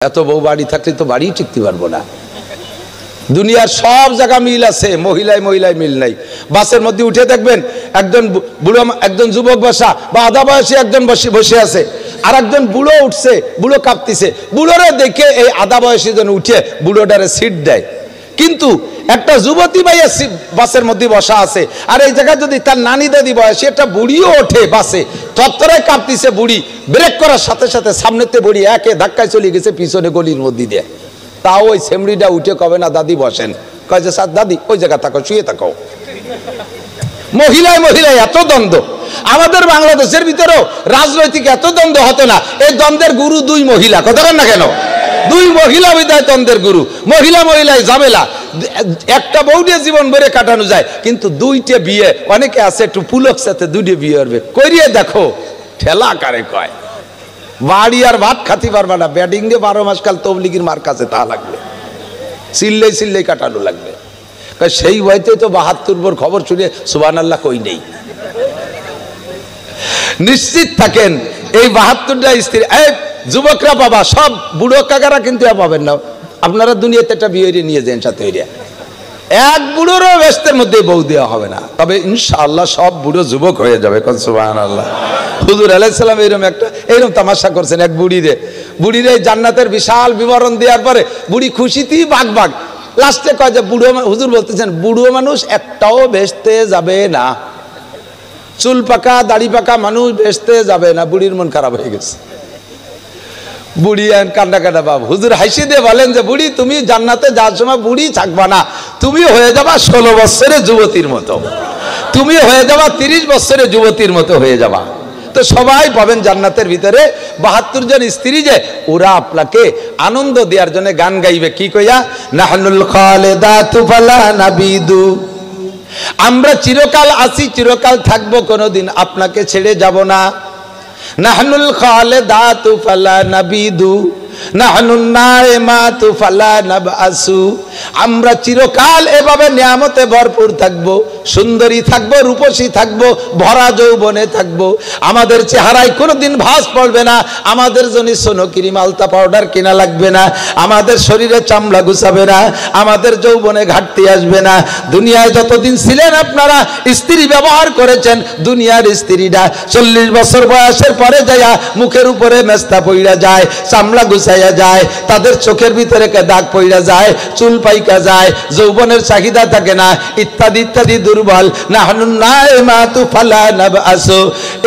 এত বউ বাড়ি থাকলে তো বাড়ি টিকতে পারবো না। দুনিয়ার সব জায়গা মিল আছে, মহিলায় মহিলায় মিল নাই। বাসের মধ্যে উঠে দেখবেন একজন বুড়ো, একজন যুবক বসা বা আধা বয়সী একজন বসে আছে, আর একজন বুড়ো উঠছে, বুড়ো কাঁপতিছে। বুড়োরে দেখে এই আধা বয়সী জন উঠে বুড়োটারে সিট দেয়, কিন্তু একটা যুবতী ভাইয়া বাসের মধ্যে বসা আছে, আর এই জায়গায় যদি তার নানি দাদি বয়সী একটা বুড়িও ওঠে বাসে, তত্তরায় কাঁপতিছে বুড়ি, ব্রেক করার সাথে সাথে সামনেতে বুড়ি একে ধাক্কায় চলে গেছে পিছনে গলির মধ্যে দিয়ে। তাও ওই সেমরিটা উঠে কবে না দাদি বসেন, কয় যে স্যার দাদি ওই জায়গা থাকো, শুয়ে থাকো। মহিলায় মহিলায় এত দ্বন্দ্ব। আমাদের বাংলাদেশের ভিতরেও রাজনৈতিক এত দ্বন্দ্ব হতো না। এই দ্বন্দ্বের গুরু দুই মহিলা, কথা বলেন না কেন? দুই মহিলা বিদায় দ্বন্দ্বের গুরু। মহিলা মহিলায় ঝামেলা, একটা বউ দিয়ে জীবন ভরে কাটানো যায়, কিন্তু দুইটে বিয়ে, অনেকে আছে একটু পুলক সাথে দুইটে বিয়ে করবে, করিয়ে দেখো ঠেলা কারে কয়। বাড়ি আর ভাত খাতি পারবা না, ব্যাটিং দিয়ে 12 মাস কাল তবলিগির মার কাছে তা লাগবে, চিল্লেই চিল্লেই কাটানো লাগবে। সেই ভয়তেই তো 72 বোর খবর শুনে সুবহানাল্লাহ কই নেই। নিশ্চিত থাকেন এই 72টা স্ত্রী, এই যুবকরা বাবা, সব বুড়ো কাকারা কিন্তু পাবেন না। আপনারা দুনিয়াতে একটা বিয়ে নিয়ে যান সাথে, এক বুড়োরও ব্যস্তের মধ্যে বউ দেওয়া হবে না, তবে ইনশাআল্লাহ সব বুড়ো যুবক হয়ে যাবে। সুবহানাল্লাহ। হুজুর আলাইহিস সালাম এইরকম তামাশা করছেন এক বুড়িরে জান্নাতের বিশাল বিবরণ দেওয়ার পরে বুড়ি খুশিতেই বাগ লাস্টে কয় যে বুড়ো, হুজুর বলতেছেন বুড়ো মানুষ একটাও বেচতে যাবে না, চুল পাকা দাড়ি পাকা মানুষ বেচতে যাবে না। বুড়ির মন খারাপ হয়ে গেছে, বুড়ি কান্না কাটা বাপ। হুজুর হাসি দিয়ে বলেন যে বুড়ি তুমি জান্নাতে যাওয়ার সময় বুড়ি থাকবা না, তুমি হয়ে যাবা 16 বছরের যুবতীর মতো, তুমি হয়ে যাবা 30 বছরের যুবতীর মতো হয়ে যাবা। তো সবাই পাবেন জান্নাতের ভিতরে 72 জন স্ত্রী, যে ওরা আপনাকে আনন্দ দেওয়ার জন্য গান গাইবে। কি কইয়া? নাহনুল খালিদাতু ফালা নাবিদু, আমরা চিরকাল আছি, চিরকাল থাকবো, কোনোদিন আপনাকে ছেড়ে যাব না। নাহনুল খালিদাতু ফালা নাবিদু, নাহনুন নাইমাতু ফালা নাবআসু, আমরা চিরকাল এভাবে নিয়ামতে ভরপুর থাকবো, সুন্দরী থাকবো, রূপসী থাকবো, ভরা যৌবনে থাকবো। আমাদের চেহারায় কোনোদিন ভাঁজ পড়বে না, আমাদের জন্য সোনকিরি মালতা পাউডার কিনা লাগবে না, আমাদের শরীরে চামড়া গুছাবে না, আমাদের যৌবনে ঘাটতি আসবে না। দুনিয়ায় যতদিন ছিলেন আপনারা স্ত্রী ব্যবহার করেছেন, দুনিয়ার স্ত্রীরা 40 বছর বয়সের পরে যায়া মুখের উপরে মেস্তা পইড়া যায়, চামড়া গুছাইয়া যায়, তাদের চোখের ভিতরে দাগ পইড়া যায়, চুল পাইকা যায়, যৌবনের চাহিদা থাকে না, ইত্যাদি ইত্যাদি দুর্বল। নাহনুন নাইমাতু ফালা নাবআসু,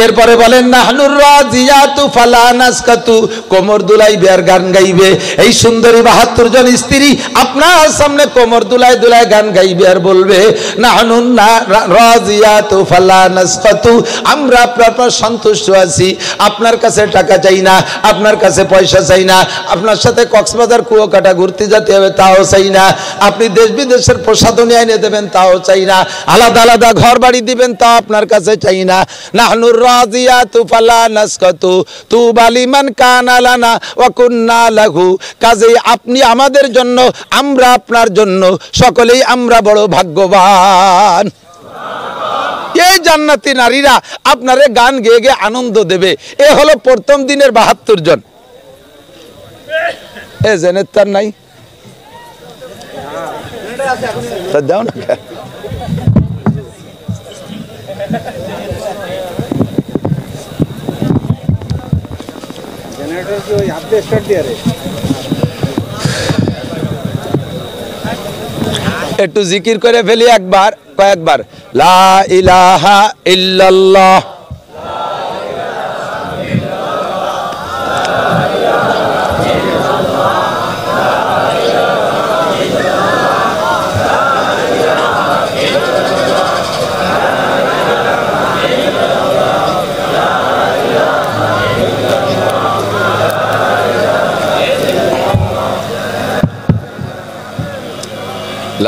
এরপরে বলেন নাহনুর রাজিয়াতু ফালা নাসকাতু, কোমর দুলাইবে আর গান গাইবে। এই সুন্দরী 72 জন স্ত্রী আপনার সামনে কোমর দুলাই দুলাই গান গাইবে আর বলবে নাহনুন রাজিয়াতু ফালা নাসকাতু, আমরা আপনার সন্তুষ্ট আছি, আপনার কাছে টাকা চাই না, আপনার কাছে পয়সা চাই না, আপনার সাথে কক্সবাজার কুয়াকাটা ঘুরতে যেতে হবে তাও চাই না, আপনি দেশ বিদেশের প্রসাধনী এনে দেবেন তাও চাই না, আলাদা আলাদা ঘর বাড়ি দিবেন তাও আপনার কাছে চাই না। নাহনুর রাজিয়াতু ফালা নাসকাতু তুবা লিমান কানা লানা ওয়া কুন্না লাহু, কাজেই আপনি আমাদের জন্য, আমরা আপনার জন্য, সকলেই আমরা বড় ভাগ্যবান। এই জান্নাতি নারীরা আপনারে গান গেয়ে গেয়ে আনন্দ দেবে। এ হলো প্রথম দিনের 72 জন। এ জেনের তার নাই দাও না, একটু জিকির করে ফেলি একবার, কয়েকবার। লা ইলাহা ইল্লাল্লাহ,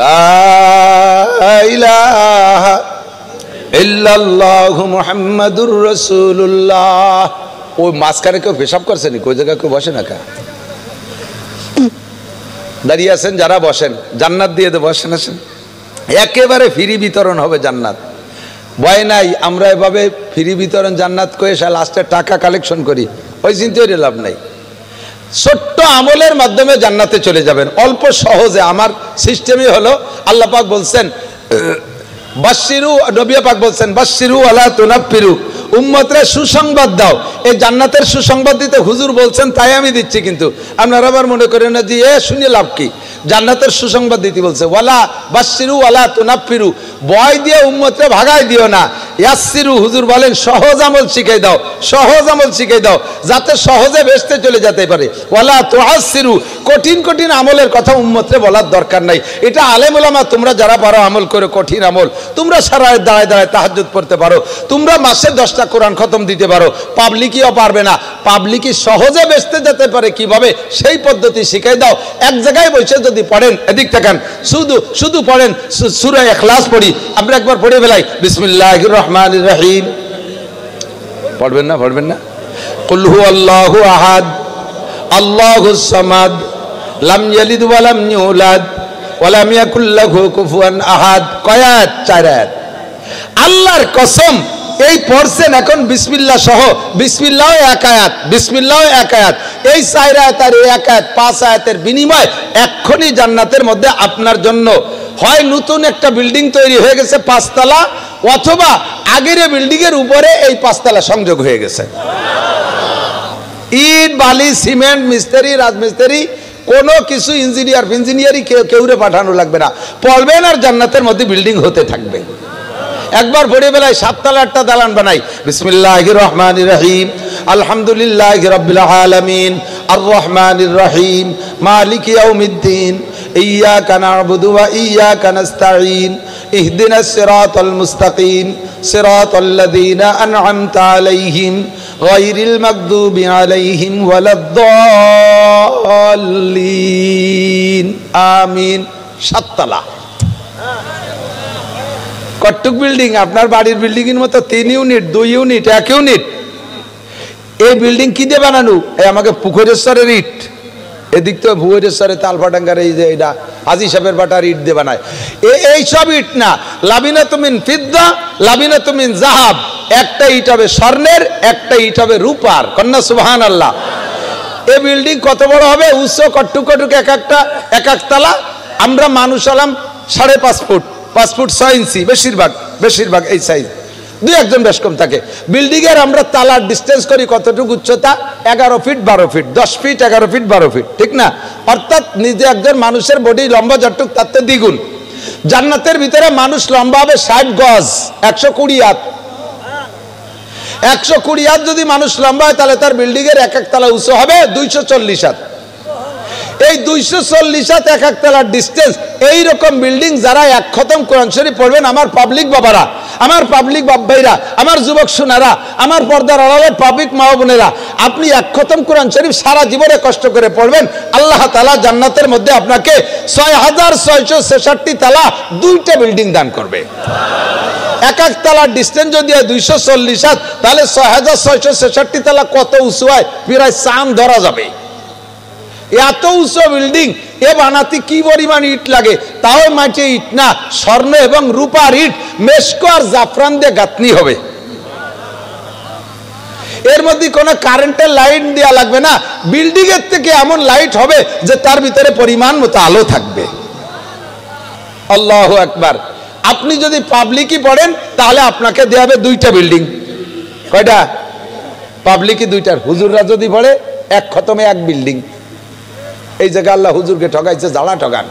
লা ইলাহা ইল্লাল্লাহু মুহাম্মাদুর রাসূলুল্লাহ। ওই মাঝখানে কেউ পেশাব করছে নি? ওই জায়গায় কেউ বসে না? কা দাঁড়িয়ে আছেন যারা, বসেন, জান্নাত দিয়ে দে, বসেন, আসেন। একেবারে ফ্রি বিতরণ হবে জান্নাত, ভয় নাই। আমরা এভাবে ফ্রি বিতরণ জান্নাত করে লাস্টে টাকা কালেকশন করি, ওই চিন্তায় লাভ নাই। ছোট্ট আমলের মাধ্যমে জান্নাতে চলে যাবেন অল্প সহজে। আমার সিস্টেমই হলো, আল্লাহ পাক বলছেন বাশশিরু, নবী পাক বলছেন বাশশিরু ওয়ালা তুনাফিরু, উম্মতরে সুসংবাদ দাও। এই জান্নাতের সুসংবাদ দিতে হুজুর বলছেন তাই আমি দিচ্ছি, কিন্তু আপনারা আবার মনে করেন না যে শুনে লাভ কি, জান্নাতের সুসংবাদ দিতে বলছে। ওয়ালা বাশশিরু ওয়ালা তুনাফিরু, ভয় দিয়ে উম্মতরে ভাগাই দিও না। ইয়াসসিরু, হুজুর বলেন সহজ আমল শিখাই দাও, সহজ আমল শিখাই দাও যাতে সহজে বেহেশতে চলে যেতে পারে। ওয়ালা তুআসসিরু, কঠিন কঠিন আমলের কথা উম্মতরে বলার দরকার নাই। এটা আলেম ওলামা তোমরা যারা পারো আমল করে, কঠিন আমল তোমরা সারা দাঁড়ায় দাঁড়ায় তাহাজ্জুদ পড়তে পারো, তোমরা মাসে 10টা কোরআন খতম দিতে পারো, পাবলিকইও পারবে না। পাবলিকই সহজে বেহেশতে যেতে পারে কিভাবে, সেই পদ্ধতি শিখাই দাও। এক জায়গায় বসে যদি পড়েন, এদিক তাকান, শুধু পড়েন সূরা ইখলাস পড়ি, আপনি একবার পড়ে ফেলাই বিসমিল্লাহির রহমানির রহিম, পড়বেন না? কুল হুয়াল্লাহু আহাদ আল্লাহুস সামাদ লাম ইয়ালিদ ওয়া লাম ইউলাদ ওয়া লাম ইয়াকুল লাহু কুফুয়ান আহাদ। কয়াত? 4 আয়াত। আল্লাহর কসম, এই পড়ছেন এখন বিসমিল্লাহ সহ, বিসমিল্লাহ এক আয়াত, বিসমিল্লাহ এক আয়াত, এই 4 আয়াত আর এই এক আয়াত, 5 আয়াতের বিনিময় এক্ষুনি জান্নাতের মধ্যে আপনার জন্য হয় নতুন একটা বিল্ডিং তৈরি হয়ে গেছে 5 তলা, অথবা আগের বিল্ডিং এর উপরে এই 5 তলা সংযোগ হয়ে গেছে। ইট বালি সিমেন্ট মিস্ত্রি রাজমিস্ত্রি কোনো কিছু ইঞ্জিনিয়ারি কেউরে পাঠানো লাগবে না, পড়বেন আর জান্নাতের মধ্যে বিল্ডিং হতে থাকবে। একবার পড়ে বেলায় 7 তলা 8টা দালান বানাই বিসমিল্লাহির রহমানির রহিম আলহামদুলিল্লাহি রাব্বিল আলামিন আর রহমানির রহিম মালিকি ইয়াউমিদ্দিন ইয়্যাকা না'বুদু ওয়া ইয়্যাকা নাস্তাঈন ইহদিনাস সিরাতাল মুস্তাকিম সিরাতাল লাযীনা আন'আমতা আলাইহিম গায়রিল মাগদুবি আলাইহিম ওয়ালাদ-দাল্লিন। আমিন। 7 তলা কট্টুক বিল্ডিং, আপনার বাড়ির বিল্ডিং এর মতো 3 ইউনিট 2 ইউনিট 1 ইউনিট। এই বিল্ডিং কি দিয়ে বানানো? এই আমাকে পুকুরেশ্বরের ইট, এদিক তো ভুবনেশ্বরের তালফাডাঙ্গার এই যে এটা হাজী সাহেবের বাটার ইট দিয়ে বানায়। এই সব ইট না, লাবিনাতু মিন ফিদ্দা লাবিনাতু মিন যাহাব, একটা ইট হবে স্বর্ণের, একটা ইট হবে রূপার। কন্যা সুবহানাল্লাহ। এই বিল্ডিং কত বড় হবে? উচ্চ কট্টুক এক তলা। আমরা মানুষ হলাম 5.5 ফুট, 5 ফুট 6 ইঞ্চি, বেশিরভাগ এই সাইজ, 2-1 বেশ কম থাকে। বিল্ডিং এর আমরা তালার ডিস্টেন্স করি কতটুকু উচ্চতা? 11 feet 12 feet, 10 feet 11 feet 12 feet, ঠিক না? অর্থাৎ নিজে একজন মানুষের বডি লম্বা যতটুক তার থেকে দ্বিগুণ। জান্নাতের ভিতরে মানুষ লম্বা হবে 60 গজ, 120 হাত। 120 হাত যদি মানুষ লম্বা হয় তাহলে তার বিল্ডিং এর এক তলা উঁচু হবে 240 হাত। এই 240 হাত এক তলার ডিস্টেন্স। এইরকম বিল্ডিং যারা 1 খতম কোরআন শরীফ পড়বেন, আমার পাবলিক বাবারা, আমার পাবলিক বাব্বাইরা, আমার যুবক সোনারা, আমার পর্দার আড়ালের পাবলিক মা বোনেরা, আপনি 1 খতম কোরআন শরীফ সারা জীবনে কষ্ট করে পড়বেন, আল্লাহ তাআলা জান্নাতের মধ্যে আপনাকে 6666 তালা 2টা বিল্ডিং দান করবে। এক তলার ডিস্টেন্স যদি 240 হাত, তাহলে 6666 তালা কত উঁচু হয়? প্রায় চাঁদ ধরা যাবে। এত উঁচু বিল্ডিং এ বানাতে কি পরিমাণ ইট লাগে? তাও মাটি ইট না, স্বর্ণ এবং রূপার ইট, মেশকো আর জাফরান দিয়ে গাঁথনি হবে। এর মধ্যে কোনো কারেন্টের লাইট দেওয়া লাগবে না, বিল্ডিং এর থেকে এমন লাইট হবে যে তার ভিতরে পরিমাণ মতো আলো থাকবে। আল্লাহু আকবার। আপনি যদি পাবলিকই পড়েন তাহলে আপনাকে দেওয়া হবে 2টা বিল্ডিং। কয়টা? পাবলিকই 2টার। হুজুররা যদি পড়ে 1 খতমে 1 বিল্ডিং। এই জায়গায় আল্লাহ হুজুরকে ঠকাইছে, জ্বালা ঠকান।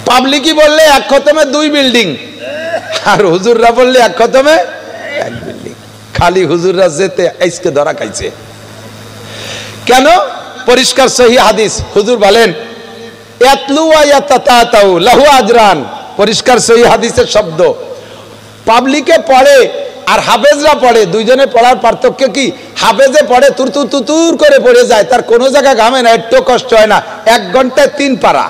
পাবলিকই বললে 1 খতমে 2 বিল্ডিং, আর হুজুররা বললে 1 খতমে 1 বিল্ডিং। খালি হুজুররা যেতে আজকে ধরা খাইছে কেন? পরিষ্কার সহি হাদিস, হুজুর বলেন ইয়াতলু ওয়া ইয়াতাতাউ লাহু আজরান। পরিষ্কার সহি হাদিসের শব্দ। পাবলিকে পড়ে আর হাফেজরা পড়ে, দুইজনে পড়ার পার্থক্য কি? হাফেজে পড়ে তুর করে পড়ে যায়, তার কোনো জায়গা ঘামে না, একটু কষ্ট হয় না, 1 ঘন্টায় 3 পারা।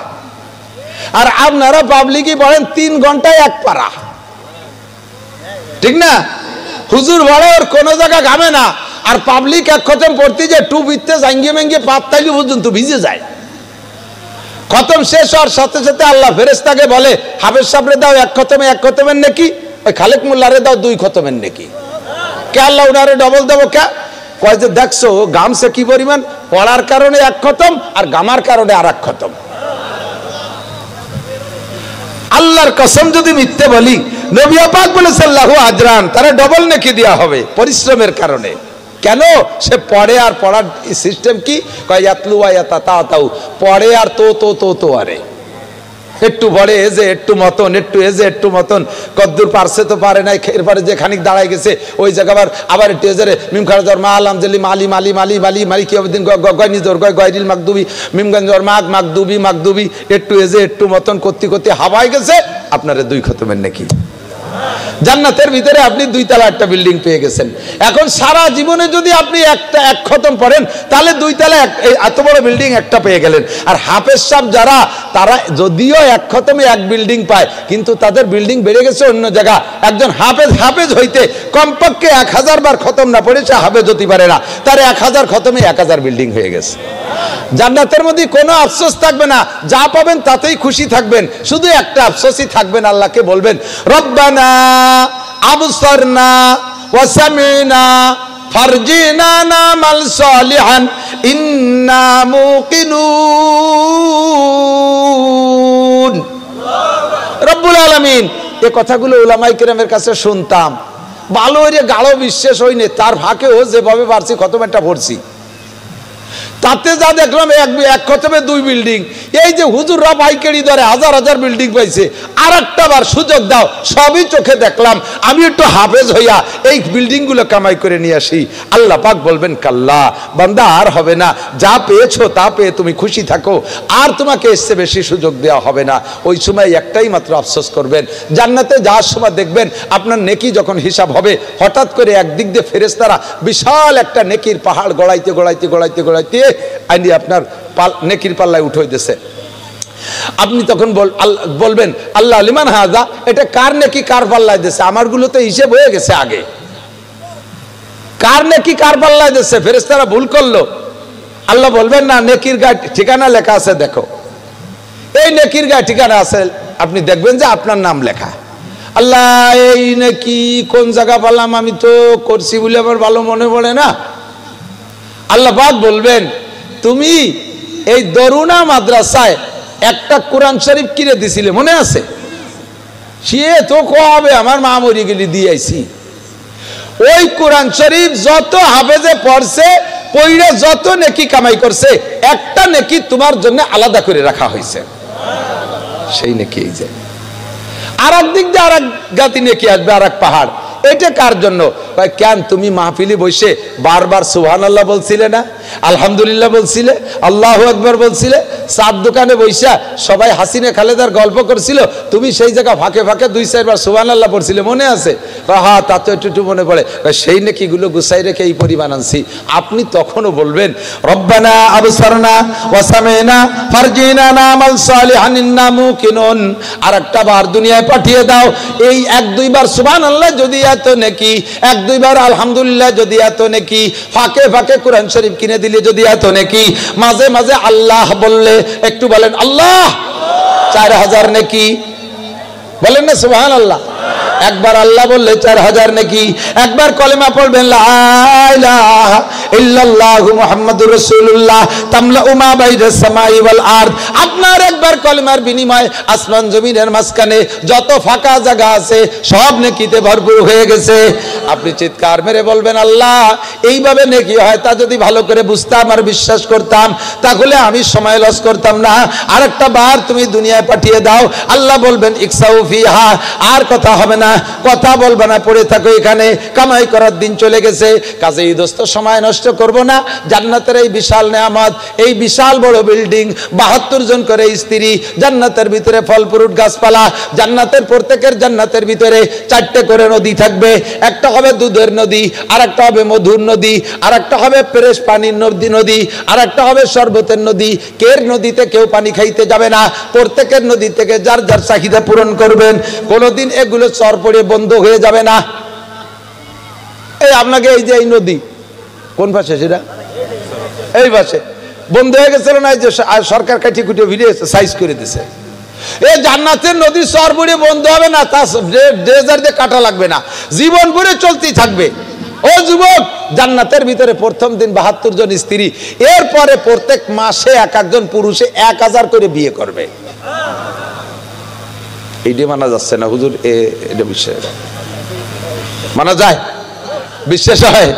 আর আপনারা পাবলিকই পড়েন 3 ঘন্টায় 1 পারা, ঠিক না? হুজুর পড়ে ওর কোনো জায়গা ঘামে না, আর পাবলিক 1 খতম পড়তে যায় টু বিতে জাঙ্গিয়ে মেঙ্গিয়ে পাততালি পর্যন্ত ভিজে যায়। খতম শেষ হওয়ার সাথে সাথে আল্লাহ ফেরেশতাকে বলে, হাফেজ সাহেবরে দাও 1 খতমের নাকি, ওই খালেক মোল্লারে দাও 2 খতমের নাকি। কে আল্লাহ উনারে ডবল দেবো? কে? কয় যে দেখছো গামছে কি পরিমাণ, পড়ার কারণে এক খতম আর গামার কারণে আর এক খতম। আল্লাহর কসম যদি মিথ্যে বলি, নবী পাক বলেছেন লাহু আজরান, তারা ডবল নেকি দেওয়া হবে পরিশ্রমের কারণে। কেন? সে পড়ে, আর পড়ার সিস্টেম কি, কয় ইয়াতলু ওয়া ইয়াতাতাউ, পড়ে আর তো আরে একটু পড়ে এজে একটু মতন, একটু এজে একটু মতন, কদ্দুর পারছে তো পারে নাই, এরপরে যে খানিক দাঁড়ায় গেছে ওই জায়গা আবার একটু এজে মিম খারাজর মা আলাম জেলি মালি মালি মালি মালি মালি কি দিন গয় নিজর গয় গয়রিল মাকদুবি মিমগঞ্জর মাগ মাকদুবি মাকদুবি, একটু এজে একটু মতন করতে করতে হাওয়ায় গেছে, আপনারা 2 খতমের নাকি। জান্নাতের ভিতরে আপনি 2 তলা একটা বিল্ডিং পেয়ে গেছেন। এখন সারা জীবনে যদি আপনি এক খতম পড়েন, তাহলে 2 তলা এত বড় বিল্ডিং একটা পেয়ে গেলেন। আর হাফেজ সাহেব যারা, তারা যদিও 1 খতমে 1 বিল্ডিং পায়, কিন্তু তাদের বিল্ডিং বেড়ে গেছে অন্য জায়গা। একজন হাফেজ হইতে কমপক্ষে 1000 বার খতম না পড়ে সে হাফেজ হতে পারে না, তার 1000 খতমে 1000 বিল্ডিং হয়ে গেছে। জান্নাতের মধ্যে কোনো আফসোস থাকবে না, যা পাবেন তাতেই খুশি থাকবেন। শুধু একটা আফসোসই থাকবেন, আল্লাহকে বলবেন রব্বানা আবসারনা ওয়া সামিনা ফারজিনা নামাল সালিহান ইন্না মুকিনুন। রব্বুল আলামিন, এই কথাগুলো উলামায়ে কেরামের কাছে শুনতাম, ভালো হয়ে গাঢ় বিশ্বাস হয়নি, তার ফাঁকেও যেভাবে পারছি খতম একটা পড়ছি। তাতে যা দেখলাম 1 খতমে 2 বিল্ডিং। এই যে হুজুররা পাইকারি দরে 1000 বিল্ডিং পাইছে, আর একটা বার সুযোগ দাও, সবই চোখে দেখলাম, আমি একটু হাফেজ হইয়া এই বিল্ডিং গুলো কামাই করে নিয়ে আসি। আল্লাহ পাক বলবেন কাল্লা বান্দা, আর হবে না, যা পেয়েছো তা পেয়ে তুমি খুশি থাকো, আর তোমাকে এসে বেশি সুযোগ দেওয়া হবে না। ওই সময় একটাই মাত্র আফসোস করবেন, জান্নাতে যাওয়ার সময় দেখবেন আপনার নেকি যখন হিসাব হবে, হঠাৎ করে একদিক দিয়ে ফেরেশতারা বিশাল একটা নেকির পাহাড় গড়াইতে গড়াইতে গড়াইতে গড়াইতে আইনি আপনার নেকির পাল্লায় উঠে দিয়েছে। আপনি তখন বলবেন আল্লাহ লিমান হাজা, এটা কার নেকি কার পাল্লায় দিয়েছে? আমারগুলো তো হিসেব হয়ে গেছে আগে, কার নেকি কার পাল্লায় দিয়েছে? ফেরেশতারা ভুল করলো। আল্লাহ বলবেন না, নেকির গায়ে ঠিকানা লেখা আছে, দেখো এই নেকির গায়ে ঠিকানা আছে, আপনি দেখবেন যে আপনার নাম লেখা। আল্লাহ এই নেকি কোন জায়গা পালাম, আমি তো করছি বলে আমার ভালো মনে পড়ে না। আল্লাহ পাক বলবেন তুমি এই দরুনা মাদ্রাসায় একটা কোরআন শরীফ কিনে দিছিলে, মনে আছে? সে তো কবে আমার মা মরি গেলি দিয়ে আইছি। ওই কোরআন শরীফ যত হাফেজে পড়ছে, পড়ে যত নেকি কামাই করছে, একটা নেকি তোমার জন্য আলাদা করে রাখা হয়েছে। সেই নেকি এই যে আর একদিক দিয়ে আর এক গাতি নেকি আসবে, আর এক পাহাড়। এটা কার জন্য? কেন তুমি মাহফিলি বসে বারবার সুবহানাল্লাহ বলছিলে না, আলহামদুলিল্লাহ বলছিলে, আল্লাহু আকবার বলছিলে, চার দোকানে বসে সবাই হাসিনে খালেদার গল্প করছিল, তুমি সেই জায়গা ফাঁকে ফাঁকে 2-4 বার সুবহানাল্লাহ পড়ছিলে, মনে আছে? হ্যাঁ, তা তো একটু মনে পড়ে। সেই নেকিগুলো গুছাই রেখে এই পরিমাণ আনছি। আপনি তখনও বলবেন রব্বানা আবসারনা ওয়া সামিনা ফারজিনা নামাল সালিহান ইন্না মুকিনুন। আর একটা বার দুনিয়ায় পাঠিয়ে দাও, এই 1-2 বার সুবহানাল্লাহ যদি এত নেকি, 1-2 বার আলহামদুলিল্লাহ যদি এত নেকি, ফাঁকে ফাঁকে কোরআন শরীফ কিনে দিলে যদি এত নেকি, মাঝে মাঝে আল্লাহ বললে একটু বলেন আল্লাহ, 4000 নেকি বলেন না সুবহানাল্লাহ। একবার আল্লাহ বললে 4000 নেকি। একবার কলেমা পড়বেন লা ইলাহা ইল্লাল্লাহু মুহাম্মাদুর রাসূলুল্লাহ তামলাউ মা বাইনাস সামাই ওয়াল আরদ। আপনার একবার কলেমার বিনিময়ে আসমান জমিনের মাঝখানে যত ফাঁকা জায়গা আছে সব নেকিতে ভরপুর হয়ে গেছে। আপনি চিৎকার মেরে বলবেন আল্লাহ, এইভাবে নেকি হয় তা যদি ভালো করে বুঝতাম আর বিশ্বাস করতাম, তাহলে আমি সময় লস করতাম না। আরেকটা বার তুমি দুনিয়ায় পাঠিয়ে দাও। আল্লাহ বলবেন ইকসাউ ফিহা, আর কথা হবে না, কথা বলবে না, পড়ে থাকো এখানে, কামাই করার দিন চলে গেছে। কাজেই দোস্ত সময় নষ্ট করব না। জান্নাতের এই বিশাল নেয়ামত, এই বিশাল বড় বিল্ডিং, 72 জন করে স্ত্রী, জান্নাতের ভিতরে ফল ফ্রুট গাছপালা, জান্নাতের প্রত্যেকের জান্নাতের ভিতরে 4টে করে নদী থাকবে। একটা হবে দুধের নদী, আর একটা হবে মধুর নদী, আর একটা হবে ফ্রেশ পানির নদী, আর একটা হবে শরবতের নদী। কের নদীতে কেউ পানি খাইতে যাবে না, প্রত্যেকের নদী থেকে যার যার চাহিদা পূরণ করবেন। কোনোদিন এগুলো চর পড়ে বন্ধ হয়ে যাবে না। এই আপনাকে এই যে এই নদী কোন পাশে, সেটা এই পাশে বন্ধ হয়ে গেছিল না, এই যে সরকার কাঠি কুটিয়ে ভিড়ে সাইজ করে দিছে। এই জান্নাতের নদী চর পড়ে বন্ধ হবে না, তা ড্রেজার দিয়ে কাটা লাগবে না, জীবন ভরে চলতেই থাকবে। ও যুবক, জান্নাতের ভিতরে প্রথম দিন 72 জন স্ত্রী, এরপরে প্রত্যেক মাসে এক একজন পুরুষে 1000 করে বিয়ে করবে। এইটা মানা যাচ্ছে না হুজুর? এটা বিশ্বাস মানা যায়? বিশ্বাস হয়?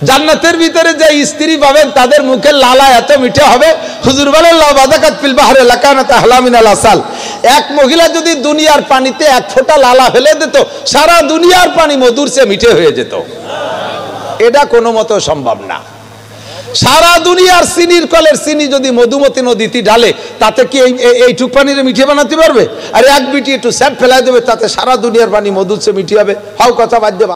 জান্নাতের ভিতরে যে স্ত্রী পাবেন তাদের মুখের লালা এত মিঠে হবে, হুজুর বলেন লা বাযাকাত ফিল বাহরি লাকানাত আহলা মিনাল আসাল। এক মহিলা যদি দুনিয়ার পানিতে এক ফোঁটা লালা ফেলে দিত, সারা দুনিয়ার পানি মধুর চেয়ে মিঠে হয়ে যেত। এটা কোনো মতো সম্ভব না। সারা দুনিয়ার চিনির কলের চিনি যদি মধুমতি নদীতে ঢালে, তাতে কি এইটুক পানিরে মিঠে বানাতে পারবে? আর এক বিটি একটু স্যাপ ফেলাই দেবে, তাতে সারা দুনিয়ার পানি মধুর চেয়ে মিঠে হবে? হাও কথা বাদ দেবা।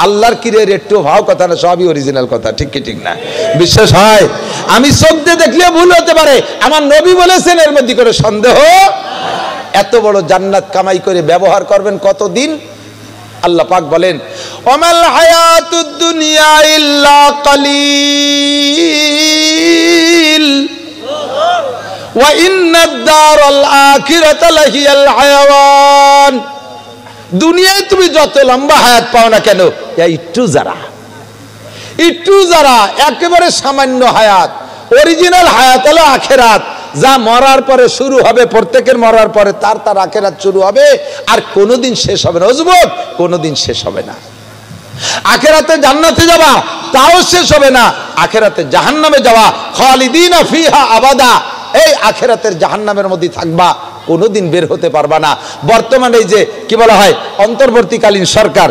আল্লাহর কিরের একটু ভাও কথা না, সবই অরিজিনাল কথা। ঠিক কি ঠিক না? বিশ্বাস হয়? আমি চোখ দিয়ে দেখলে ভুল হতে পারে, আমার নবী বলেছেন, এর মধ্যে করে সন্দেহ। এত বড় জান্নাত কামাই করে ব্যবহার করবেন কতদিন? আল্লাহ পাক বলেন, ওমাল হায়াতুদ দুনিয়া ইল্লা কালিল ওয়া ইন্নাদ দারাল আখিরাতা লাহিয়াল হায়াওয়ান। দুনিয়ায় তুমি যত লম্বা হায়াত পাও না কেন, একটু যারা একেবারে সামান্য হায়াত, অরিজিনাল হায়াত হলো আখেরাত, যা মরার পরে শুরু হবে। প্রত্যেকের মরার পরে তার আখেরাত শুরু হবে, আর কোনোদিন শেষ হবে না। যুবক, কোনোদিন শেষ হবে না। আখেরাতে জান্নাতে যাওয়া, তাও শেষ হবে না। আখেরাতে জাহান্নামে যাওয়া, খালিদিনা ফিহা আবাদা, এই আখেরাতের জাহান্নামের মধ্যে থাকবা, কোনোদিন বের হতে পারবা না। বর্তমানে এই যে কি বলা হয়, অন্তর্বর্তীকালীন সরকার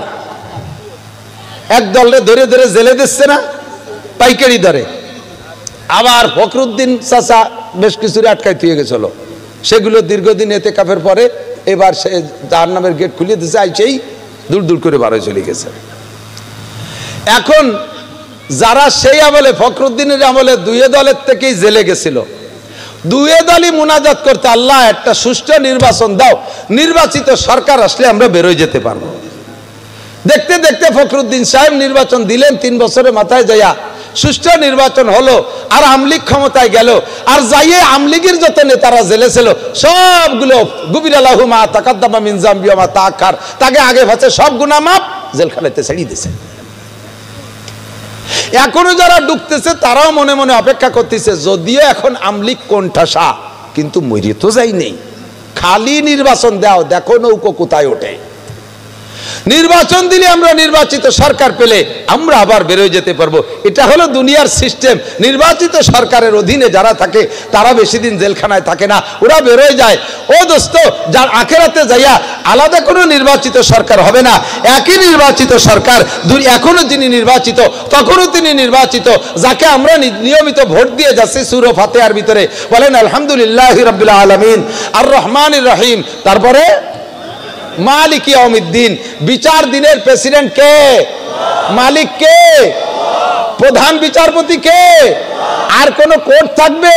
এক দলে ধরে ধরে জেলে দিচ্ছে না, পাইকারি দরে। আবার ফখরুদ্দিন চাচা বেশ কিছু আটকায় দিয়ে গেছিল, সেগুলো দীর্ঘদিন এতেকাফের পরে এবার সে জাহান্নামের গেট খুলে দিচ্ছে, আইছেই দূর দূর করে বারো চলে গেছে। এখন যারা সেই আমলে, ফখরুদ্দিনের আমলে দুয়ে দলের থেকেই জেলে গেছিল, দুয়ে দলই মুনাজাত করতে, আল্লাহ একটা সুষ্ঠু নির্বাচন দাও, নির্বাচিত সরকার আসলে আমরা বেরোয় যেতে পারবো। দেখতে দেখতে ফখরুদ্দিন সাহেব নির্বাচন দিলেন, 3 বছরের মাথায় যাইয়া সুষ্ঠু নির্বাচন হলো, আর আমলিগ ক্ষমতায় গেল। আর যাইয়ে আমলিগের যত নেতারা জেলে ছিল সবগুলো গুবির আলাহু মা তাকাদ্দামা মিন যামবি ওয়া মা তাআখার, তাকে আগে ভাছে সব গুনাহ মাফ, জেলখানাতে ছেড়ে দিয়েছে। এখনো যারা ঢুকতেছে তারাও মনে মনে অপেক্ষা করতেছে, যদিও এখন আমলিগ কোণঠাসা, কিন্তু মরিয়ে তো যাই নেই, খালি নির্বাচন দাও, দেখো নৌকো কোথায় ওঠে। নির্বাচন দিলে আমরা নির্বাচিত সরকার পেলে আমরা আবার বেরোয় যেতে পারবো। এটা হলো দুনিয়ার সিস্টেম। নির্বাচিত সরকারের অধীনে যারা থাকে তারা বেশি দিন জেলখানায় থাকে না, ওরা বেরোয় যায়। ও দোস্ত, যার আখেরাতে যাইয়া আলাদা কোনো নির্বাচিত সরকার হবে না, একই নির্বাচিত সরকার। এখনো যিনি নির্বাচিত, তখনও তিনি নির্বাচিত, যাকে আমরা নিয়মিত ভোট দিয়ে যাচ্ছি। সূরা ফাতিহার ভিতরে বলেন আলহামদুলিল্লাহি রাব্বিল আলামিন আর রহমানির রহিম, তারপরে মালিক ইয়াউমিদ্দিন। বিচার দিনের প্রেসিডেন্ট কে? মালিক কে? প্রধান বিচারপতি কে? আর কোন কোর্ট থাকবে?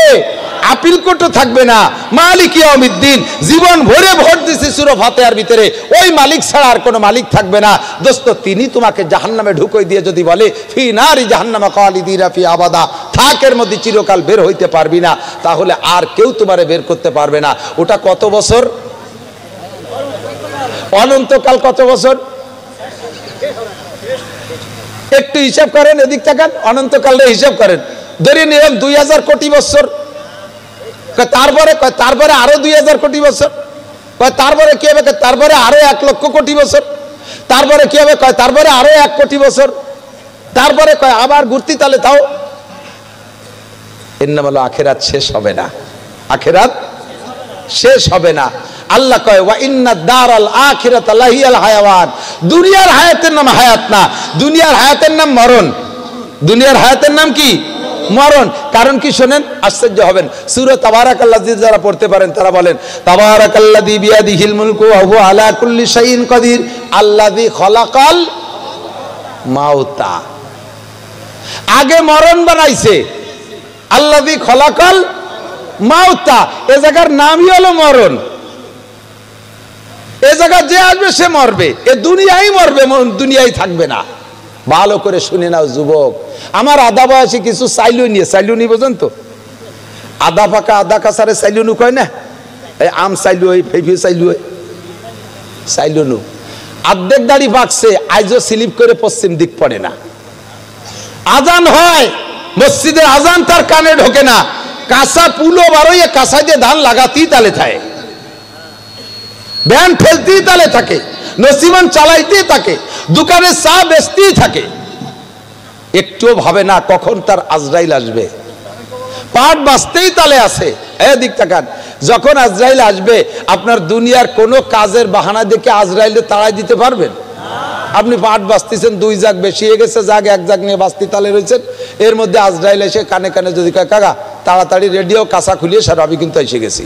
আপিল কোর্টও থাকবে না। মালিক ইয়াউমিদ্দিন, জীবন ভরে ভোট দিছি সূরা ফাতিহার ভিতরে, ওই মালিক ছাড়া আর কোনো মালিক থাকবে না। দোস্ত, তিনি তোমাকে জাহান্নামে ঢুকই দিয়ে যদি বলে ফি নারি জাহান্নামা খালিদিনা ফি আবাদা, থাকের মধ্যে চিরকাল বের হইতে পারবি না, তাহলে আর কেউ তোমারে বের করতে পারবে না। ওটা কত বছর? অনন্তকাল। কত বছর? একটু হিসাব করেন, এদিক থাকেন, অনন্তকালে হিসাব করেন। ধরে নিলাম 2000 কোটি বছর, তারপরে আরো 2000 কোটি বছর, তারপরে কি হবে? তারপরে আরো 1 লক্ষ কোটি বছর, তারপরে কি হবে? তারপরে আরো 1 কোটি বছর, তারপরে আবার ঘুরতি, তাহলে তাও এর নাম হলো আখেরাত শেষ হবে না। আখেরাত শেষ হবে না। আল্লাহ কয় ওয়া ইন্নাদ দারাল আখিরাতা লাহিয়াল হায়াওয়ান। দুনিয়ার হায়াতের নাম হায়াত না, দুনিয়ার হায়াতের নাম মরণ। দুনিয়ার হায়াতের নাম কি? মরণ। কারণ কি শোনেন, আশ্চর্য হবেন। সূরা তাবারাকাল্লাযী যারা পড়তে পারেন তারা বলেন তাবারাকাল্লাযী বিয়াদিহিল মুলকু ওয়া হুয়া আলা কুল্লি শাইইন কাদির আল্লাযী খালাকাল মাউতা। আগে মরণ বানাইছে, আল্লাযী খালাকাল মাউতা। এ জায়গার নামই হলো মরণ। এ জায়গা যে আসবে সে মরবে, এ দুনিয়ায় মরবে, দুনিয়ায় থাকবে না। ভালো করে শুনে নাও যুবক, আমার আধা বয়সী কিছু চাইলুনি বোঝেন তো, আধা পাকা আধা কাছারে চাইলুনু কয় না, এই আম চাইলু, ফেফি চাইলু, অর্ধেক দাড়ি পাকছে, আইজও স্লিপ করে পশ্চিম দিক পড়ে না। আজান হয়, মসজিদের আজান তার কানে ঢোকে না। কাঁচা পুলো বারোয় কাঁচা দিয়ে ধান লাগাতেই তালে থাকে, ভ্যান ফেলতেই তালে থাকে, নসিমান চালাইতেই থাকে, দোকানে চা বেচতেই থাকে। একটুও ভাবে না কখন তার আজরাইল আসবে। পাট বাঁচতেই তালে আছে। এদিক তাকান, যখন আজরাইল আসবে আপনার দুনিয়ার কোনো কাজের বাহানা দেখে আজরাইলে তাড়াই দিতে পারবেন? আপনি পাট বাঁচতেছেন, 2 জাগ বেশি হয়ে গেছে, জাগ 1 জাগ নিয়ে বাঁচতে তালে রয়েছেন। এর মধ্যে আজরাইল এসে কানে কানে যদি কয় কাকা তাড়াতাড়ি রেডিও কাঁচা খুলিয়ে সার, আমি কিন্তু এসে গেছি।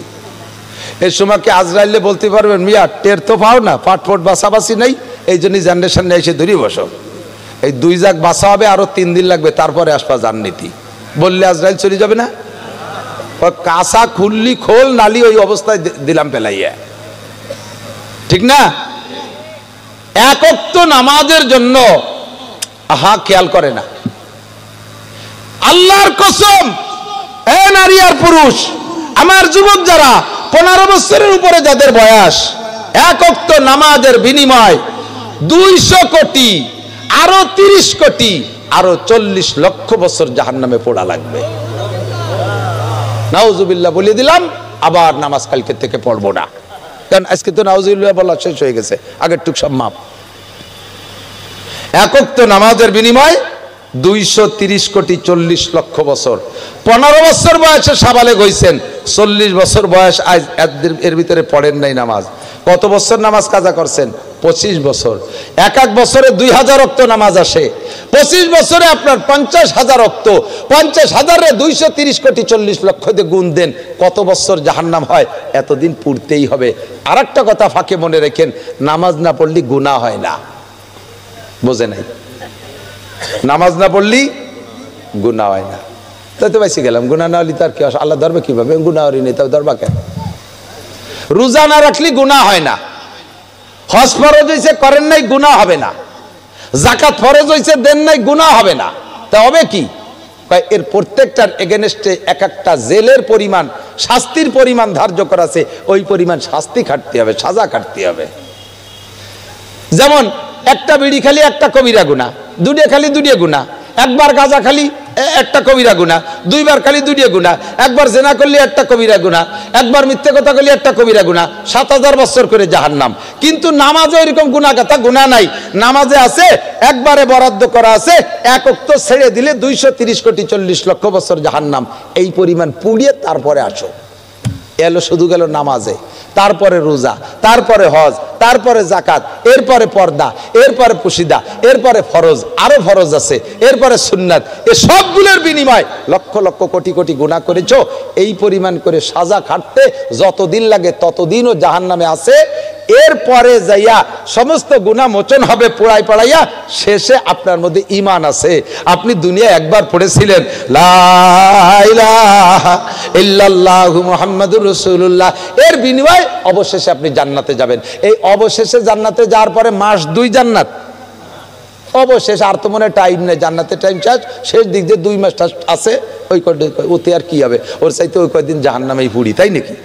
এই সময় কি আজরাইলে বলতে পারবেন মিয়া টের তো পাও না, পাট ফোট বাঁচাবাসি নেই, এই জন্যই জেনারেশন নিয়ে এসে ধরি বসো। এই 2 জাগ বাঁচা হবে, আরো 3 দিন লাগবে, তারপরে আসবা জান্নাতি বললে আজরাইল চলে যাবে না? কাঁচা খুললি খোল, নালি ওই অবস্থায় দিলাম পেলাইয়া, ঠিক না? এক ওয়াক্ত নামাজের জন্য খেয়াল করে না। আল্লাহর কসম, এ নারী আর পুরুষ, আমার যুবক যারা 15 বছরের উপরে যাদের বয়স, এক ওয়াক্ত নামাজের বিনিময় 200 কোটি, আরো 30 কোটি, আরো 40 লক্ষ বছর জাহান্নামে পোড়া লাগবে। নাউজুবিল্লাহ বলে দিলাম, আবার নামাজ কালকে থেকে পড়বো না, কারণ আজকে তো নাউজুবিল্লাহ বলা শেষ হয়ে গেছে, আগের টুক সব মাপ। এক ওয়াক্ত নামাজের বিনিময় 230 কোটি 40 লক্ষ বছর। 15 বছর বয়সে সাবালেগ হইছেন, 40 বছর বয়স আজ এর ভিতরে পড়েন নাই নামাজ। কত বছর নামাজ কাজা করছেন? 25 বছর। এক বছরে 2000 ওয়াক্ত নামাজ আসে, 25 বছরে আপনার 50,000 ওয়াক্ত। 50,000-এ 230 কোটি 40 লক্ষ দিয়ে গুণ দেন, কত বছর জাহান্নাম হয়? এতদিন পুড়তেই হবে। আর একটা কথা ফাঁকে মনে রেখেন, নামাজ না পড়লে গুনাহ হয় না। বোঝে নাই? নামাজ না পড়লি গুনাহ হয় না। তাই তো বেশি গেলাম, গুনাহ না হলে তার কি আল্লাহ ধরবে কিভাবে? গুনাহ হরি নেই, তাও ধরবা কেন? রোজা না রাখলে গুনাহ হয় না, হজ ফরজ হইছে করেন নাই গুনাহ হবে না, যাকাত ফরজ হইছে দেন নাই গুনাহ হবে না। তা হবে কি? এর প্রত্যেকটার এগেনস্টে এক একটা জেলের পরিমাণ, শাস্তির পরিমাণ ধার্য করা আছে, ওই পরিমাণ শাস্তি খাটতে হবে, সাজা খাটতে হবে। যেমন একটা বিড়ি খালি একটা কবিরা গুনাহ, 2 খালি 2 গুনাহ, একবার গাঁজা খালি একটা কবিরা গুনাহ, 2বার খালি 2 গুনাহ, একবার জেনা করলে একটা কবিরা গুনাহ, একবার মিথ্যে কথা করলে একটা কবিরা গুনাহ, 7000 বছর করে জাহান্নাম। কিন্তু নামাজে এরকম গুনাহগাতা গুনাহ নাই। নামাজে আছে একবারে বরাদ্দ করা আছে, এক ওয়াক্ত ছেড়ে দিলে 230 কোটি 40 লক্ষ বছর জাহান্নাম। এই পরিমাণ পুড়িয়ে তারপরে আসো। এলো শুধু গেল নামাজে, তারপরে রোজা, তারপরে হজ, তারপরে জাকাত, এরপরে পর্দা, এরপরে পুশিদা, এরপরে ফরজ, আরো ফরজ আছে, এরপরে সুন্নাত। এ সবগুলোর বিনিময় লক্ষ লক্ষ কোটি কোটি গুনাহ করেছো। এই পরিমাণ করে সাজা খাটতে যতদিন লাগে ততদিনও জাহান্নামে আছে। এরপরে যাইয়া সমস্ত গুনাহ মোচন হবে পোড়াই পড়াইয়া, শেষে আপনার মধ্যে ঈমান আছে। আপনি দুনিয়া একবার পড়েছিলেন লা ইলাহা ইল্লাল্লাহু মুহাম্মাদুর রাসূলুল্লাহ, এর বিনিময়ে অবশেষে আপনি জান্নাতে যাবেন। এই অবশেষে জান্নাতে যাওয়ার পরে মাস 2 জান্নাত, অবশেষ আর তো মনে টাইম নেই, জান্নাতের টাইম শেষ দিক দিয়ে 2 মাস আছে। ওই ওতে আর কি হবে? ওর চাইতে ওই কয়েকদিন জাহান্নামেই পুড়ি, তাই নাকি?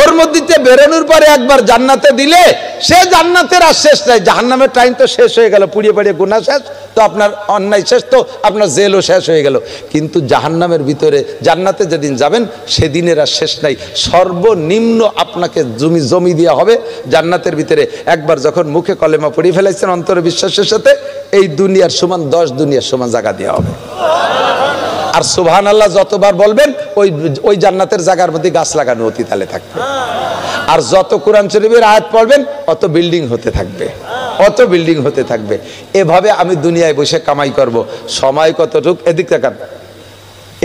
ওর মধ্যে বেরোনোর পরে একবার জান্নাতে দিলে সে জান্নাতের আর শেষ নাই, জাহান্নামের টাইম তো শেষ হয়ে গেল, পুড়িয়ে পুড়িয়ে গুনাহ শেষ, তো আপনার অন্যায় শেষ, তো আপনার জেলও শেষ হয়ে গেল। কিন্তু জাহান্নামের ভিতরে জান্নাতে যেদিন যাবেন সেদিনের আর শেষ নাই। সর্বনিম্ন আপনাকে জমি দেওয়া হবে জান্নাতের ভিতরে। একবার যখন মুখে কলেমা পড়িয়ে ফেলাইছেন অন্তরে বিশ্বাসের সাথে, এই দুনিয়ার সমান 10 দুনিয়ার সমান জায়গা দেওয়া হবে। আর সুবহানাল্লাহ যতবার বলবেন ওই জান্নাতের জায়গার মধ্যে গাছ লাগানো অতি তালে থাকবে। আর যত কোরআন শরীফের আয়াত পড়বেন অত বিল্ডিং হতে থাকবে, অত বিল্ডিং হতে থাকবে। এভাবে আমি দুনিয়ায় বসে কামাই করব। সময় কতটুক? এদিক তাকান।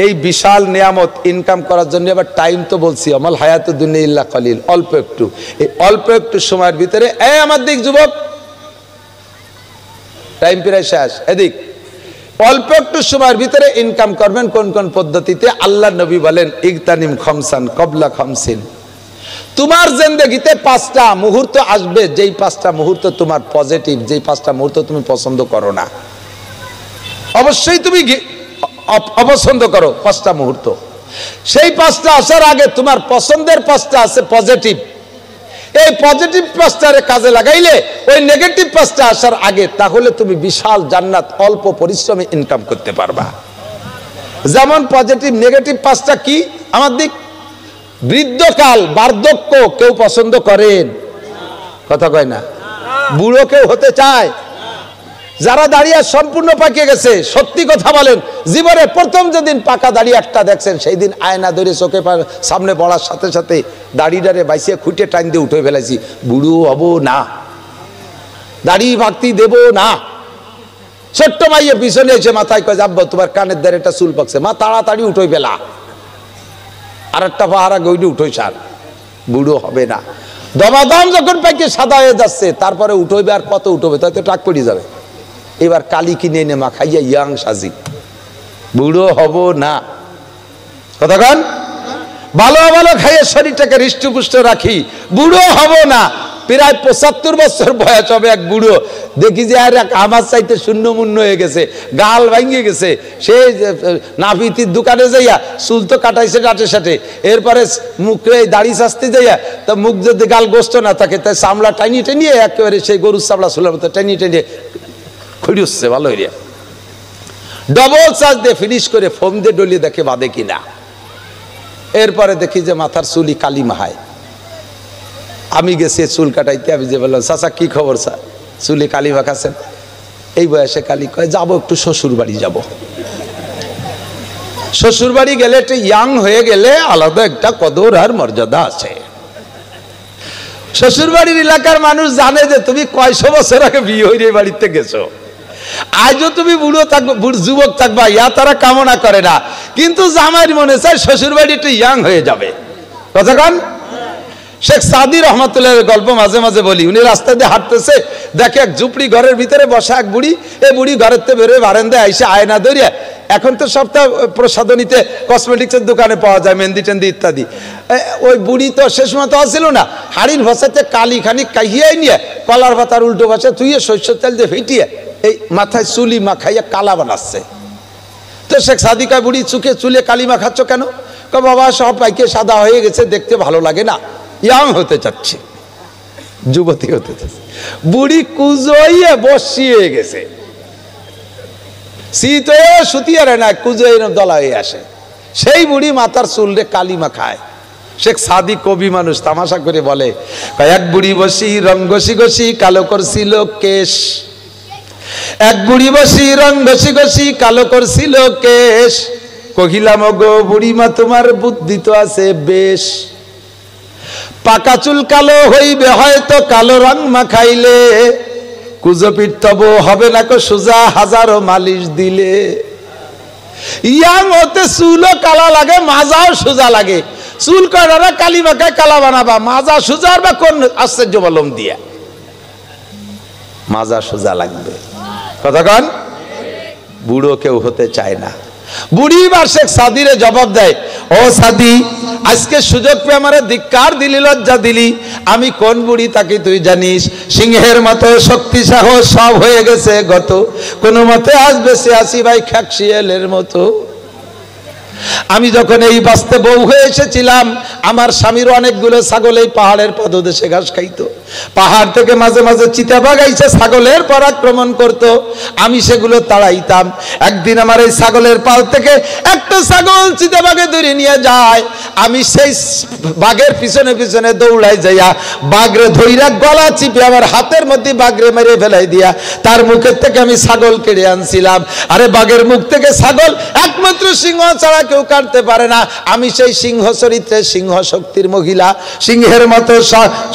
এই বিশাল নিয়ামত ইনকাম করার জন্য আবার টাইম তো বলছি, আমাল হায়াতুদ দুনিয়া ইল্লা কলিল, অল্প একটু। এই অল্প একটু সময়ের ভিতরে আমার দিক যুবক, টাইম প্রায় শেষ, এদিক অল্প একটু সময়ের ভিতরে ইনকাম করবেন। কোন কোন পদ্ধতিতে? আল্লাহ নবী বলেন ইগতানিম খামসান কবলা খামসিন। তোমার জিন্দেগিতে 5টা মুহূর্ত আসবে, যেই 5টা মুহূর্ত তোমার পজিটিভ, যেই 5টা মুহূর্ত তুমি পছন্দ করো না, অবশ্যই তুমি অপছন্দ করো 5টা মুহূর্ত। সেই 5টা আসার আগে তোমার পছন্দের 5টা আছে পজিটিভ, এই পজিটিভ পাঁচটারে কাজে লাগাইলে ওই নেগেটিভ পাঁচটা আসার আগে, তাহলে তুমি বিশাল জান্নাত অল্প পরিশ্রমে ইনকাম করতে পারবা। যেমন পজিটিভ নেগেটিভ পাঁচটা কি আমার দিক, বৃদ্ধকাল বার্ধক্য কেউ পছন্দ করেন? কথা কয় না। বুড়ো কেউ হতে চায়? যারা দাঁড়িয়ে সম্পূর্ণ পাকিয়ে গেছে, সত্যি কথা বলেন, জীবনে প্রথম যেদিন পাকা দাড়ি একটা দেখছেন, সেই দিন আয়না ধরে চোখে সামনে পড়ার সাথে সাথে দাড়িটারে বাইসিয়ে খুঁটে টাইম দিয়ে উঠে ফেলেছি, বুড়ো হব না, দাড়ি ভাগতি দেব না। ছোট্ট মাইয়ে পিছনে এসে মাথায় কয়, যাবো তোমার কানের দ্বারে একটা চুল পাকছে, মা তাড়াতাড়ি উঠোই ফেলা, আর একটা পাহারা গইডে উঠোই সার, বুড়ো হবে না। দমাদম যখন পাইকে সাদা হয়ে যাচ্ছে, তারপরে উঠোইবে, আর কত উঠবে, তাই তো টাক পড়ে যাবে। এবার কালি কিনে এনে মাখাইয়া ইয়াং সাজি, বুড়ো হব না। কথা কন, ভালো ভালো খাইয়ে শরীরটাকে হৃষ্টপুষ্ট রাখি, বুড়ো হব না। প্রায় 75 বছর বয়স হবে এক বুড়ো, দেখি যে আর আমার চাইতে শূন্য মূন্য হয়ে গেছে, গাল ভাঙিয়ে গেছে। সে নাপিতির দোকানে যাইয়া চুল তো কাটাইছে ডাটের সাথে, এরপরে মুখে দাড়ি চাচতে যাইয়া তা মুখ যদি গাল গোস্ত না থাকে, তাই চামড়া টানিয়ে টানিয়ে একেবারে সেই গরুর চামড়া চুলের মতো টানিয়ে টানিয়ে খুঁড়ি হচ্ছে ভালো হইয়া, ডবল চার্জ দিয়ে ফিনিশ করে ফোম দিয়ে ডলিয়ে দেখে বাদে কিনা। এরপরে দেখি যে মাথার চুলি কালি মাহায়। আমি গেছি চুল কাটাইতে, আমি যে বললাম, চাচা কি খবর স্যার, চুলি কালি মাখাচ্ছেন? এই বয়সে কালি কয়, যাবো একটু শ্বশুর বাড়ি যাব। শ্বশুর বাড়ি গেলে একটু ইয়াং হয়ে গেলে আলাদা একটা কদর আর মর্যাদা আছে। শ্বশুর বাড়ির এলাকার মানুষ জানে যে তুমি কয়শো বছর আগে বিয়ে হয়ে বাড়িতে গেছো, আজও তুমি বুড়ো থাকবে, যুবক থাকবা, ইয়া তারা কামনা করে না, কিন্তু জামাইয়ের মনে চায় শ্বশুর বাড়ি একটু ইয়াং হয়ে যাবে। কথা কন। শেখ সাদি রহমতুল্লাহের গল্প মাঝে মাঝে বলি। উনি রাস্তা দিয়ে হাঁটতেছে, দেখে এক ঝুপড়ি ঘরের ভিতরে বসা এক বুড়ি। এই বুড়ি ঘরের থেকে বেরোয় বারান্দায় আইসে আয়না ধরিয়া, এখন তো সপ্তাহ প্রসাধনীতে কসমেটিক্সের দোকানে পাওয়া যায় মেহেন্দি টেন্দি ইত্যাদি। ওই বুড়ি তো শেষ মতো আসছিল না, হাড়ির ভাষাতে কালি খানি কাহিয়াই নিয়ে কলার পাতার উল্টো ভাষা তুইয়ে সরষের তেল দিয়ে ফেটিয়ে এই মাথায় চুলি মাখাইয়া কালা বানাচ্ছে। তো শেখ সাদি কয়, বুড়ি চুকে চুলে কালি মাখাচ্ছ কেন? কয়, বাবা সব পাইকে সাদা হয়ে গেছে, দেখতে ভালো লাগে না, ইয়াং হতে চাচ্ছে, যুবতী হতে চাচ্ছে। বুড়ি কুজোইয়ে বসিয়ে গেছে, শীত হয়ে সুতিয়ে না, কুজোই দলা হয়ে আসে। সেই বুড়ি মাথার চুলরে কালি মাখায়। শেখ সাদি কবি মানুষ, তামাশা করে বলে, এক বুড়ি বসি রং ঘষি ঘষি কালো করছিল কেশ, এক বুড়ি বসি রং ঘষি ঘষি কালো করছিল কেশ, কহিলাম গো বুড়িমা তোমার বুদ্ধি তো আছে বেশ, পাকা চুল কালো হইবে হয়তো কালো রং মাখাইলে, কুজপিট তবু হবে না কো সোজা হাজারো মালিশ দিলে। ইয়াং হতে চুলও কালা লাগে, মাজাও সোজা লাগে। চুল কাটারা কালি মাখায় কালা বানাবা, মাজা সোজা বা কোন আশ্চর্য বলম দিয়া, মাজা সোজা লাগবে। কথা কন। বুড়ো কেউ হতে চায় না। বুড়ি বা শেখ সাদিরে জবাব দেয়, ও সাদি, আজকে সুযোগ পেয়ে আমার ধিক্কার দিলি, লজ্জা দিলি। আমি কোন বুড়ি তাকে তুই জানিস, সিংহের মতো শক্তি সাহস সব হয়ে গেছে গত, কোনো মতে আজ বেঁচে আসি ভাই খ্যাকশিয়ালের মতো। আমি যখন এই বাস্তে বউ হয়ে এসেছিলাম, আমার স্বামীর অনেকগুলো ছাগল এই পাহাড়ের পদদেশে ঘাস খাইতো। পাহাড় থেকে মাঝে মাঝে চিতাবাঘ আইসে ছাগলের পর আক্রমণ করত, আমি সেগুলো তাড়াইতাম। একদিন আমার এই ছাগলের পাল থেকে একটা ছাগল চিতাবাঘে ধরে নিয়ে যায়। আমি সেই বাঘের পিছনে পিছনে দৌড়াই যাইয়া বাঘরে ধইরা গলা চিপে আমার হাতের মধ্যে বাঘরে মেরে ফেলাই দিয়া তার মুখের থেকে আমি ছাগল কেড়ে আনছিলাম। আরে বাঘের মুখ থেকে ছাগল একমাত্র সিংহ ছাড়া কেউ কাটতে পারে না। আমি সেই সিংহ চরিত্রে, সিংহ শক্তির মহিলা, সিংহের মতো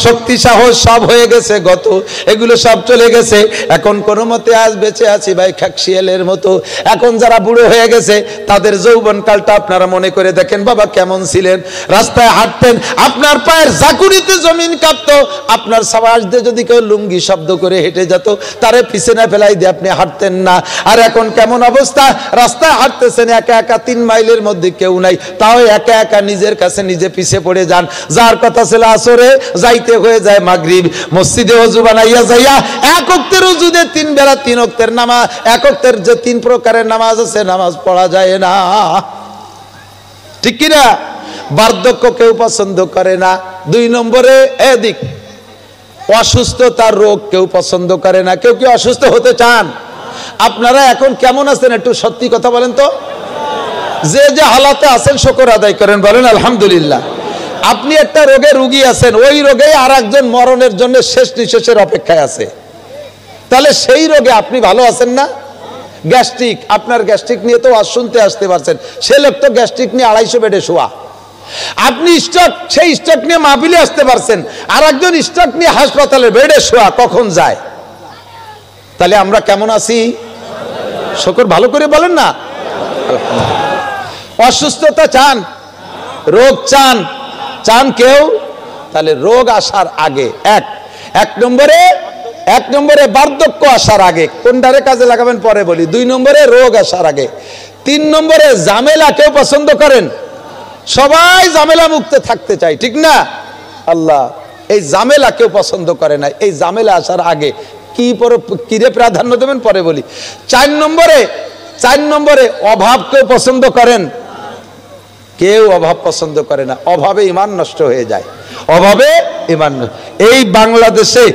শক্তি সাহস সব হয়ে গেছে গত, এগুলো সব চলে গেছে। এখন কোনো মতে আজ বেঁচে আছি ভাই খ্যাকশিয়ালের মতো। এখন যারা বুড়ো হয়ে গেছে তাদের যৌবনকালটা আপনারা মনে করে দেখেন, বাবা কেমন ছিলেন। রাস্তায় হাঁটতেন, আপনার পায়ের জাকুরিতে জমিন কাঁপতো। আপনার সাবাস দিয়ে যদি কেউ লুঙ্গি শব্দ করে হেঁটে যেত, তারে পিছনে ফেলাই দিয়ে আপনি হাঁটতেন না। আর এখন কেমন অবস্থা, রাস্তায় হাঁটতেছেন একা একা, 3 মাইলের মধ্যে কেউ নাই, তাও একা একা নিজের কাছে নিজে পিছে পড়ে যান। যার কথা ছিল আসরে, যাইতে হয়ে যায় মাগরিব। মসজিদে ওযু বানাইয়া যাইয়া এক ওয়াক্তের ওযুতে 3 বেলা 3 ওয়াক্তের নামাজ, এক ওয়াক্তের যে 3 প্রকারের নামাজ আছে, নামাজ পড়া যায় না। ঠিক কিনা? বার্ধক্য কেউ পছন্দ করে না। 2 নম্বরে এদিক অসুস্থতার রোগ কেউ পছন্দ করে না। কেউ কি অসুস্থ হতে চান? আপনারা এখন কেমন আছেন একটু সত্যি কথা বলেন তো। যে যে হালাতে আছেন শুকর আদায় করেন, বলেন আলহামদুলিল্লাহ। আপনি একটা রোগে রোগী আছেন, ওই রোগেই আর একজন মরণের জন্য শেষ নিঃশ্বাসের অপেক্ষায় আছে, তাহলে সেই রোগে আপনি ভালো আছেন না? গ্যাস্ট্রিক, আপনার গ্যাস্ট্রিক নিয়ে তো আজ শুনতে আসতে পারছেন, সে লোক তো গ্যাস্ট্রিক নিয়ে 250 বেডে শোয়া। আপনি স্ট্রোক, সেই স্ট্রোক নিয়ে মাহফিলে আসতে পারছেন, আর একজন স্ট্রোক নিয়ে হাসপাতালে বেডে শোয়া, কখন যায়? তাহলে আমরা কেমন আছি? শুকর ভালো করে বলেন না। অসুস্থতা চান? রোগ চান? চান কেউ? তাহলে রোগ আসার আগে এক নম্বরে বার্ধক্য আসার আগে, কোনটারে কাজে লাগাবেন পরে বলি। 2 নম্বরে রোগ আসার আগে। 3 নম্বরে ঝামেলা কেউ পছন্দ করেন? সবাই ঝামেলা মুক্ত থাকতে চায়, ঠিক না? আল্লাহ এই ঝামেলা কেউ পছন্দ করে না। এই ঝামেলা আসার আগে কিরে প্রাধান্য দেবেন পরে বলি। 4 নম্বরে অভাব কেউ পছন্দ করেন? কেউ অভাব পছন্দ করে না। অভাবে ঈমান নষ্ট হয়ে যায়, অভাবে ঈমান। এই বাংলাদেশে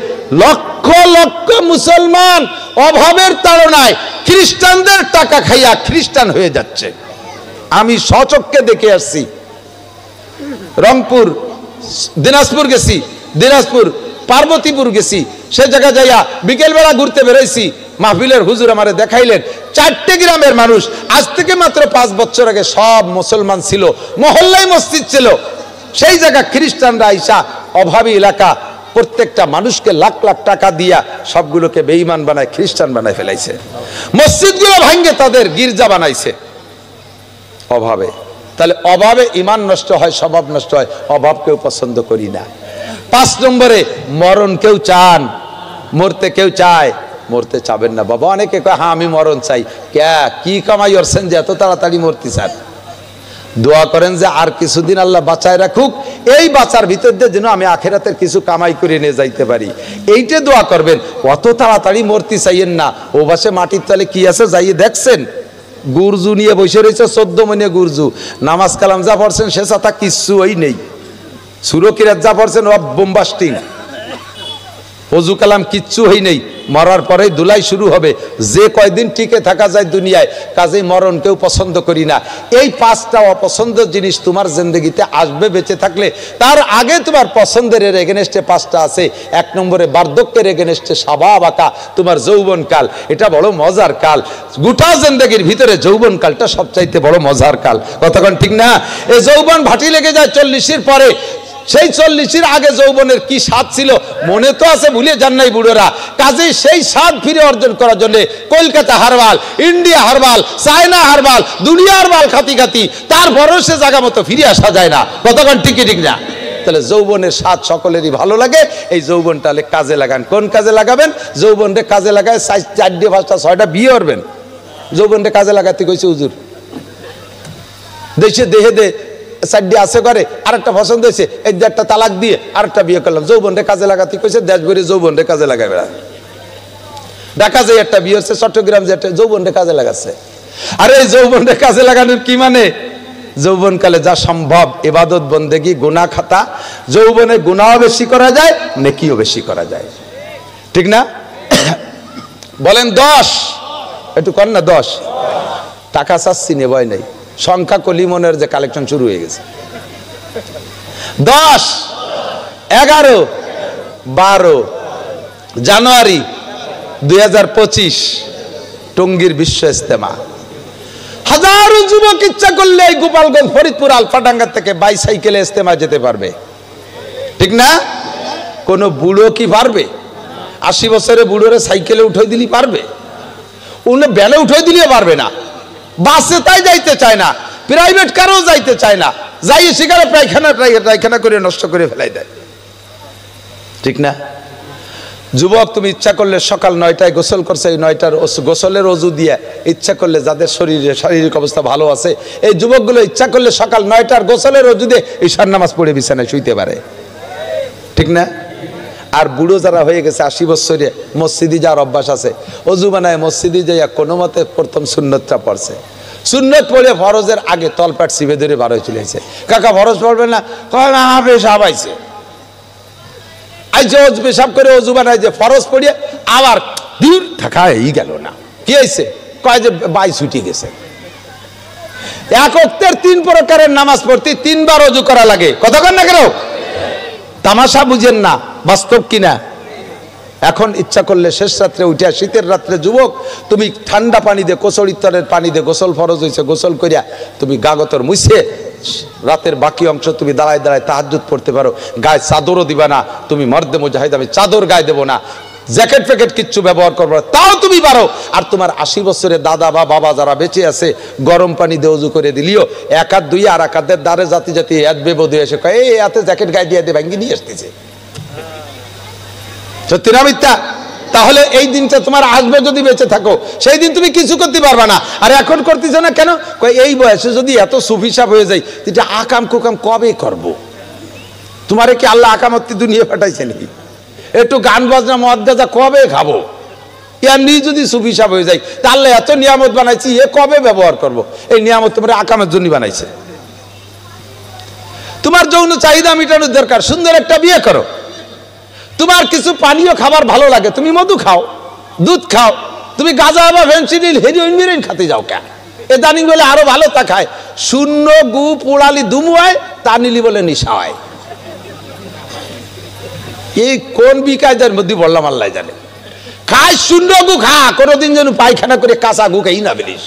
লক্ষ লক্ষ মুসলমান অভাবের তাড়নায় খ্রিস্টানদের টাকা খাইয়া খ্রিস্টান হয়ে যাচ্ছে। আমি স্বচক্ষে দেখে আসছি। রংপুর, দিনাজপুর গেছি, দিনাজপুর পার্বতীপুর গেছি, সে জায়গা যাইয়া বিকেলবেলা ঘুরতে বেরোইছি। মাহফিলের হুজুর আমারে দেখাইলেন 4টে গ্রামের মানুষ, আজ থেকে মাত্র 5 বছর আগে সব মুসলমান ছিল, মহল্লায় মসজিদ ছিল। সেই জায়গা খ্রিস্টানরা আইসা অভাবী এলাকা প্রত্যেকটা মানুষকে লাখ লাখ টাকা দিয়া সবগুলোকে বেঈমান বানায় খ্রিস্টান বানায় ফেলাইছে। মসজিদগুলো ভাঙ্গে তাদের গির্জা বানাইছে অভাবে। তাহলে অভাবে ঈমান নষ্ট হয়, স্বভাব নষ্ট হয়। অভাব কেউ পছন্দ করি না। 5 নম্বরে মরণ কেউ চান? মরতে কেউ চায়? মরতে চাবেন না বাবা। অনেকে কয় হ্যাঁ আমি মরণ চাই। কি কামাই করছেন যে এত তাড়াতাড়ি মরতে চান? দোয়া করেন যে আর কিছুদিন আল্লাহ বাঁচায় রাখুক, এই বাঁচার ভিতর দিয়ে যেন আমি আখেরাতের কিছু কামাই করে নিয়ে যাইতে পারি, এইটা দোয়া করবেন। অত তাড়াতাড়ি মরতে চাইয়েন না। ও বাসে মাটির তলে কি আছে যাইয়ে দেখছেন? গুরজু নিয়ে বসে রয়েছে, 14 মনে গুরজু। নামাজ কালাম যা পড়ছেন সে সাথে কিচ্ছু ওই নেই। সুরকিরাত যা পড়ছেন ও বোম্বাস্টিং। ওযু কালাম কিচ্ছু হই নেই। মরার পরেই ধুলাই শুরু হবে। যে কয়দিন টিকে থাকা যায় দুনিয়ায়, কাজেই মরণ কেউ পছন্দ করি না। এই 5টা অপছন্দের জিনিস তোমার জিন্দগিতে আসবে বেঁচে থাকলে। তার আগে তোমার পছন্দের এগেনস্টে 5টা আছে। 1 নম্বরে বার্ধক্যের এগেনস্টে স্বভাব আঁকা তোমার যৌবনকাল। এটা বড় মজার কাল। গোটা জিন্দগির ভিতরে যৌবনকালটা সবচাইতে বড় মজার কাল। কতক্ষণ ঠিক না? এই যৌবন ভাটি লেগে যায় 40-এর পরে। সেই 40-এর আগে যৌবনের কি স্বাদ ছিল মনে তো আছে, ভুলে যান নাই বুড়োরা। কাজেই সেই স্বাদ ফিরে অর্জন করার জন্য Kolkata herbal, India herbal, China herbal, দুনিয়া হারবাল খাতি খাতি, তারপরও সে জায়গা মতো ফিরে আসা যায় না। কতক্ষণ ঠিক না? তাহলে যৌবনের স্বাদ সকলেরই ভালো লাগে। এই যৌবনটা কাজে লাগান। কোন কাজে লাগাবেন? যৌবনটা কাজে লাগায় 4টে 5টা 6টা বিয়ে করবেন। যৌবনটা কাজে লাগাতে কইছে হুজুর। দেশে দেহে দে 4টে আছে করে, আরেকটা পছন্দ হয়েছে, এই যে একটা তালাক দিয়ে আরেকটা বিয়ে করলাম। যৌবনটা কাজে লাগাতে কইছে, দেশ ভরে যৌবনটা কাজে লাগাবে। ঢাকা যে একটা বিয়ে হচ্ছে, চট্টগ্রাম যে একটা, যৌবনটা কাজে লাগাচ্ছে। আর এই যৌবনটা কাজে লাগানোর কি মানে? যৌবনকালে যা সম্ভব ইবাদত বন্দেগী, গুনাহ খাতা। যৌবনে গুনাহও বেশি করা যায়, নেকিও বেশি করা যায়, ঠিক না? বলেন 10, একটু কর না 10। টাকা চাচ্ছি নে, ভয় নেই। সংখ্যা কলিমনের যে কালেকশন শুরু হয়ে গেছে। 10, 11, 12 জানুয়ারি 2025 টঙ্গীর বিশ্ব ইজতেমা। হাজারো যুবক ইচ্ছা করলে এই গোপালগঞ্জ, ফরিদপুর, আলফাডাঙ্গা থেকে বাইসাইকেলে ইজতেমা যেতে পারবে, ঠিক না? কোন বুড়ো কি পারবে? 80 বছরের বুড়োরে সাইকেলে উঠাই দিলি পারবে? উনি বেলে উঠাই দিলে পারবে না। বাসে তাই যাইতে চায় না, প্রাইভেট কারও যাইতে চায় না। যাই সেখানে পায়খানা করে নষ্ট করে ফেলাই দেয়, ঠিক না? যুবক তুমি ইচ্ছা করলে সকাল 9টায় গোসল করছে, 9টার গোসলের অজু দিয়ে ইচ্ছা করলে যাদের শরীরে শারীরিক অবস্থা ভালো আছে, এই যুবকগুলো ইচ্ছা করলে সকাল 9টার গোসলের অজু দিয়ে ঈশার নামাজ পড়ে বিছানায় শুইতে পারে, ঠিক না? আর বুড়ো যারা হয়ে গেছে 80 বছরে, মসজিদে যাওয়ার অভ্যাস আছে, অজু বানায় মসজিদে যাইয়া কোনো মতে প্রথম সুন্নতটা পড়ছে। সুন্নত পড়ে ফরজের আগে তলপাট চিপে ধরে বার হয়ে চলেছে। কাকা ফরজ পড়বে না? কয় না, বেশ আবাইছে। আই যে পেশাব করে অজু বানায় যে ফরজ পড়িয়ে আবার দূর থাকা এই গেল না, কি হয়েছে? কয় যে বাই ছুটি গেছে। এক ওয়াক্তের 3 প্রকারের নামাজ পড়তে 3 বার অজু করা লাগে, কতক্ষণ না কেন? তামাশা বুঝেন না, বাস্তব কিনা? এখন ইচ্ছা করলে শেষ রাত্রে উঠে, শীতের রাত্রে যুবক তুমি ঠান্ডা পানি দিয়ে কোসড়িত্তরের পানি দিয়ে গোসল ফরজ হয়েছে, গোসল করিয়া তুমি গাগতর মুছে রাতের বাকি অংশ তুমি দাঁড়ায় দাঁড়ায় তাহাজ্জুদ পড়তে পারো। গায়ে চাদরও দিবা না, তুমি মর্দে মুজাহিদ, আমি চাদর গায়ে দেবো না, জ্যাকেট ফ্যাকেট কিচ্ছু ব্যবহার করবো না, তাও তুমি পারো। আর তোমার 80 বছরের দাদা বা বাবা যারা বেঁচে আছে, গরম পানি দিয়ে উজু করে দিলিও, এক হাত দুই আর এক হাতের দ্বারে জাতি জাতি এত বেবদ এসে কয় এই এতে জ্যাকেট গায়ে দিয়ে দিয়ে ভাঙ্গি নিয়ে আসতেছে। সত্যি না মিথ্যা? তাহলে এই দিনটা তোমার আসবে যদি বেঁচে থাকো, সেই দিন তুমি কিছু করতে পারবা না। আর এখন করতেছ না কেন? এই বয়সে যদি এত সুফিসাব হয়ে যায়, এটা আকাম কুকাম কবে করব? তোমারে কি আল্লাহ আকামত্তি দুনিয়া পাঠাইছে নাকি? একটু গান বাজনা মদ গাজা কবে খাবো? এমনি যদি সুফিসাব হয়ে যায়, তাহলে এত নিয়ামত বানাইছি, এ কবে ব্যবহার করব? এই নিয়ামত তোমার আকামের জন্য বানাইছে। তোমার যৌন চাহিদা মেটানোর দরকার, সুন্দর একটা বিয়ে করো। তোমার কিছু পানীয় খাবার ভালো লাগে, তুমি মধু খাও, দুধ খাও। তুমি গাঁজা বা ফেন্সিডিল হেরোইন মেরোইন খাতে যাও কেন? এ দানিং বলে আরো ভালো তা খায়, শূন্য গু পোড়ালি দুমুয়ায় তা নিলি বলে নিশা হয়। এই কোন বিকায়দার মধ্যে বললাম আল্লাহ জানে। খায় শূন্য গু খা, কোনোদিন যেন পায়খানা করে কাঁচা গু খাই না বলিস।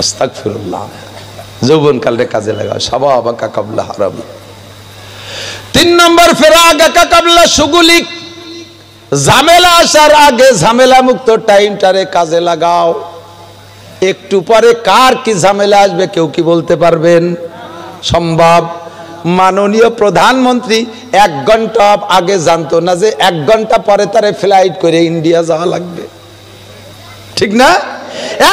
আস্তাগফিরুল্লাহ। যৌবন কালে কাজে লাগাও, শাবাবাকা কাবলা হারামি। 3 নম্বর ফেরাগাকা কাবলা শুগুলিক, ঝামেলা আসার আগে ঝামেলা মুক্ত টাইমটারে কাজে লাগাও। একটু পরে কার কি ঝামেলা আসবে কেউ কি বলতে পারবেন? সম্ভব? মাননীয় প্রধানমন্ত্রী 1 ঘন্টা আগে জানতো না যে 1 ঘন্টা পরে তারে ফ্লাইট করে ইন্ডিয়া যাওয়া লাগবে, ঠিক না?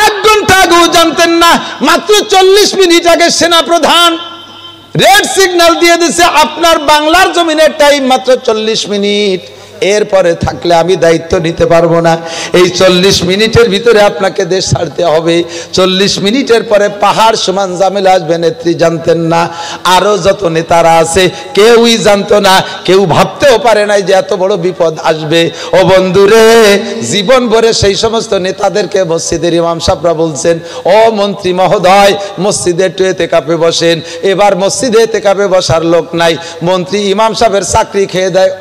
1 ঘন্টা আগেও জানতেন না। মাত্র 40 মিনিট আগে সেনা প্রধান রেড সিগন্যাল দিয়ে দিছে, আপনার বাংলার জমিনের টাইম মাত্র 40 মিনিট, এরপরে থাকলে আমি দায়িত্ব নিতে পারবো না। এই 40 মিনিটের ভিতরে আপনাকে দেশ ছাড়তে হবে। 40 মিনিটের পরে পাহাড় সমান ঝামেলা আসবে, নেত্রী জানতেন না। আরো যত নেতারা আছে কেউই জানতো না, কেউ ভাবতেও পারে নাই যে এত বড় বিপদ আসবে। ও বন্ধুরে, জীবন ভরে সেই সমস্ত নেতাদেরকে মসজিদের ইমাম সাহেবরা বলছেন, ও মন্ত্রী মহোদয় মসজিদে একটু এতেকাফে বসেন। এবার মসজিদে এতেকাফে বসার লোক নাই, মন্ত্রী ইমাম সাহেবের চাকরি খেয়ে দেয়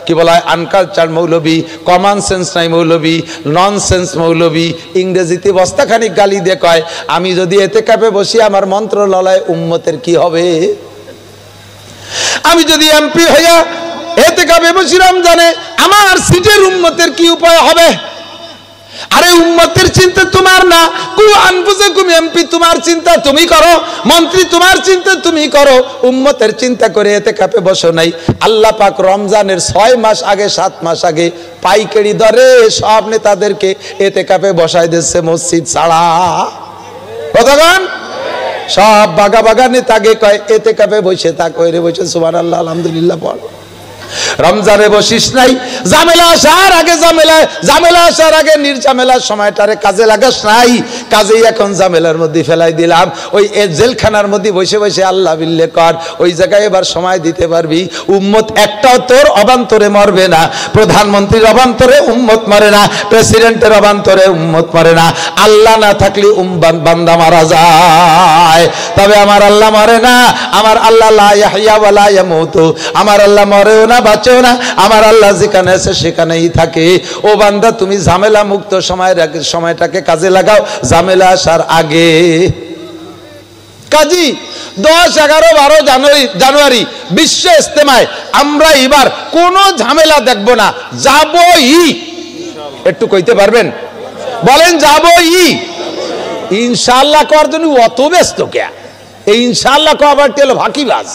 কি বলা হয় আনকালচার মৌলবী, কমন সেন্স নাই মৌলবী, নন সেন্স মৌলবী। ইংরেজিতে বস্তাখানিক গালি দিয়ে কয়, আমি যদি এতেকাফে বসি আমার মন্ত্রণালয় উম্মতের কি হবে? আমি যদি এমপি হইয়া এতেকাফে বসি রমজানে আমার সিটের উম্মতের কি উপায় হবে? আরে উম্মতের চিন্তা তোমার না, কু আনফুসাকুম, এমপি তোমার চিন্তা তুমি করো, মন্ত্রী তোমার চিন্তা তুমি করো, উম্মতের চিন্তা করে এতেকাফে বসো নাই। আল্লাহ পাক রমজানের 6 মাস আগে 7 মাস আগে পাইকারি দরে সব নেতাদেরকে এতেকাফে বসাই দিচ্ছে মসজিদ ছাড়া। কতক্ষণ? সব বাগা বাগা নেতাকে কয় এতেকাফে বসে থাক, ওইরে বসে সুবহানাল্লাহ আলহামদুলিল্লাহ পড়। রমজানে বসিস নাই, ঝামেলা আসার আগে ঝামেলা আসার আগে নির্ঝামেলার সময়টারে কাজে লাগাস নাই। কাজেই এখন ঝামেলার মধ্যে ফেলাই দিলাম, ওই জেলখানার মধ্যে বসে বসে আল্লাহ বিল্লে কর, ওই জায়গায় এবার সময় দিতে পারবি। উম্মত একটাও তোর অবান্তরে মরবে না, প্রধানমন্ত্রীর অবান্তরে উম্মত মরে না, প্রেসিডেন্টের অবান্তরে উম্মত মরে না। আল্লাহ না থাকলে বান্দা মারা যায়, তবে আমার আল্লাহ মরে না। আমার আল্লাহ লা ইয়াহইয়া ওয়া লা ইয়ামুতু, আমার আল্লাহ মরেও না বাঁচেও না, আমার আল্লাহ যেখানে আছে সেখানেই থাকে। ও বান্দা, তুমি ঝামেলা মুক্ত সময়টাকে কাজে লাগাও ঝামেলা আসার আগে। কাজী 10, 11, 12 জানুয়ারি বিশ্ব ইজতেমায় আমরা এবার কোনো ঝামেলা দেখব না, যাবই। একটু কইতে পারবেন? বলেন যাবই। ইনশাআল্লাহ করার জন্য অত ব্যস্ত কে? এই ইনশাআল্লাহ কবার তেল ফাঁকিবাজ।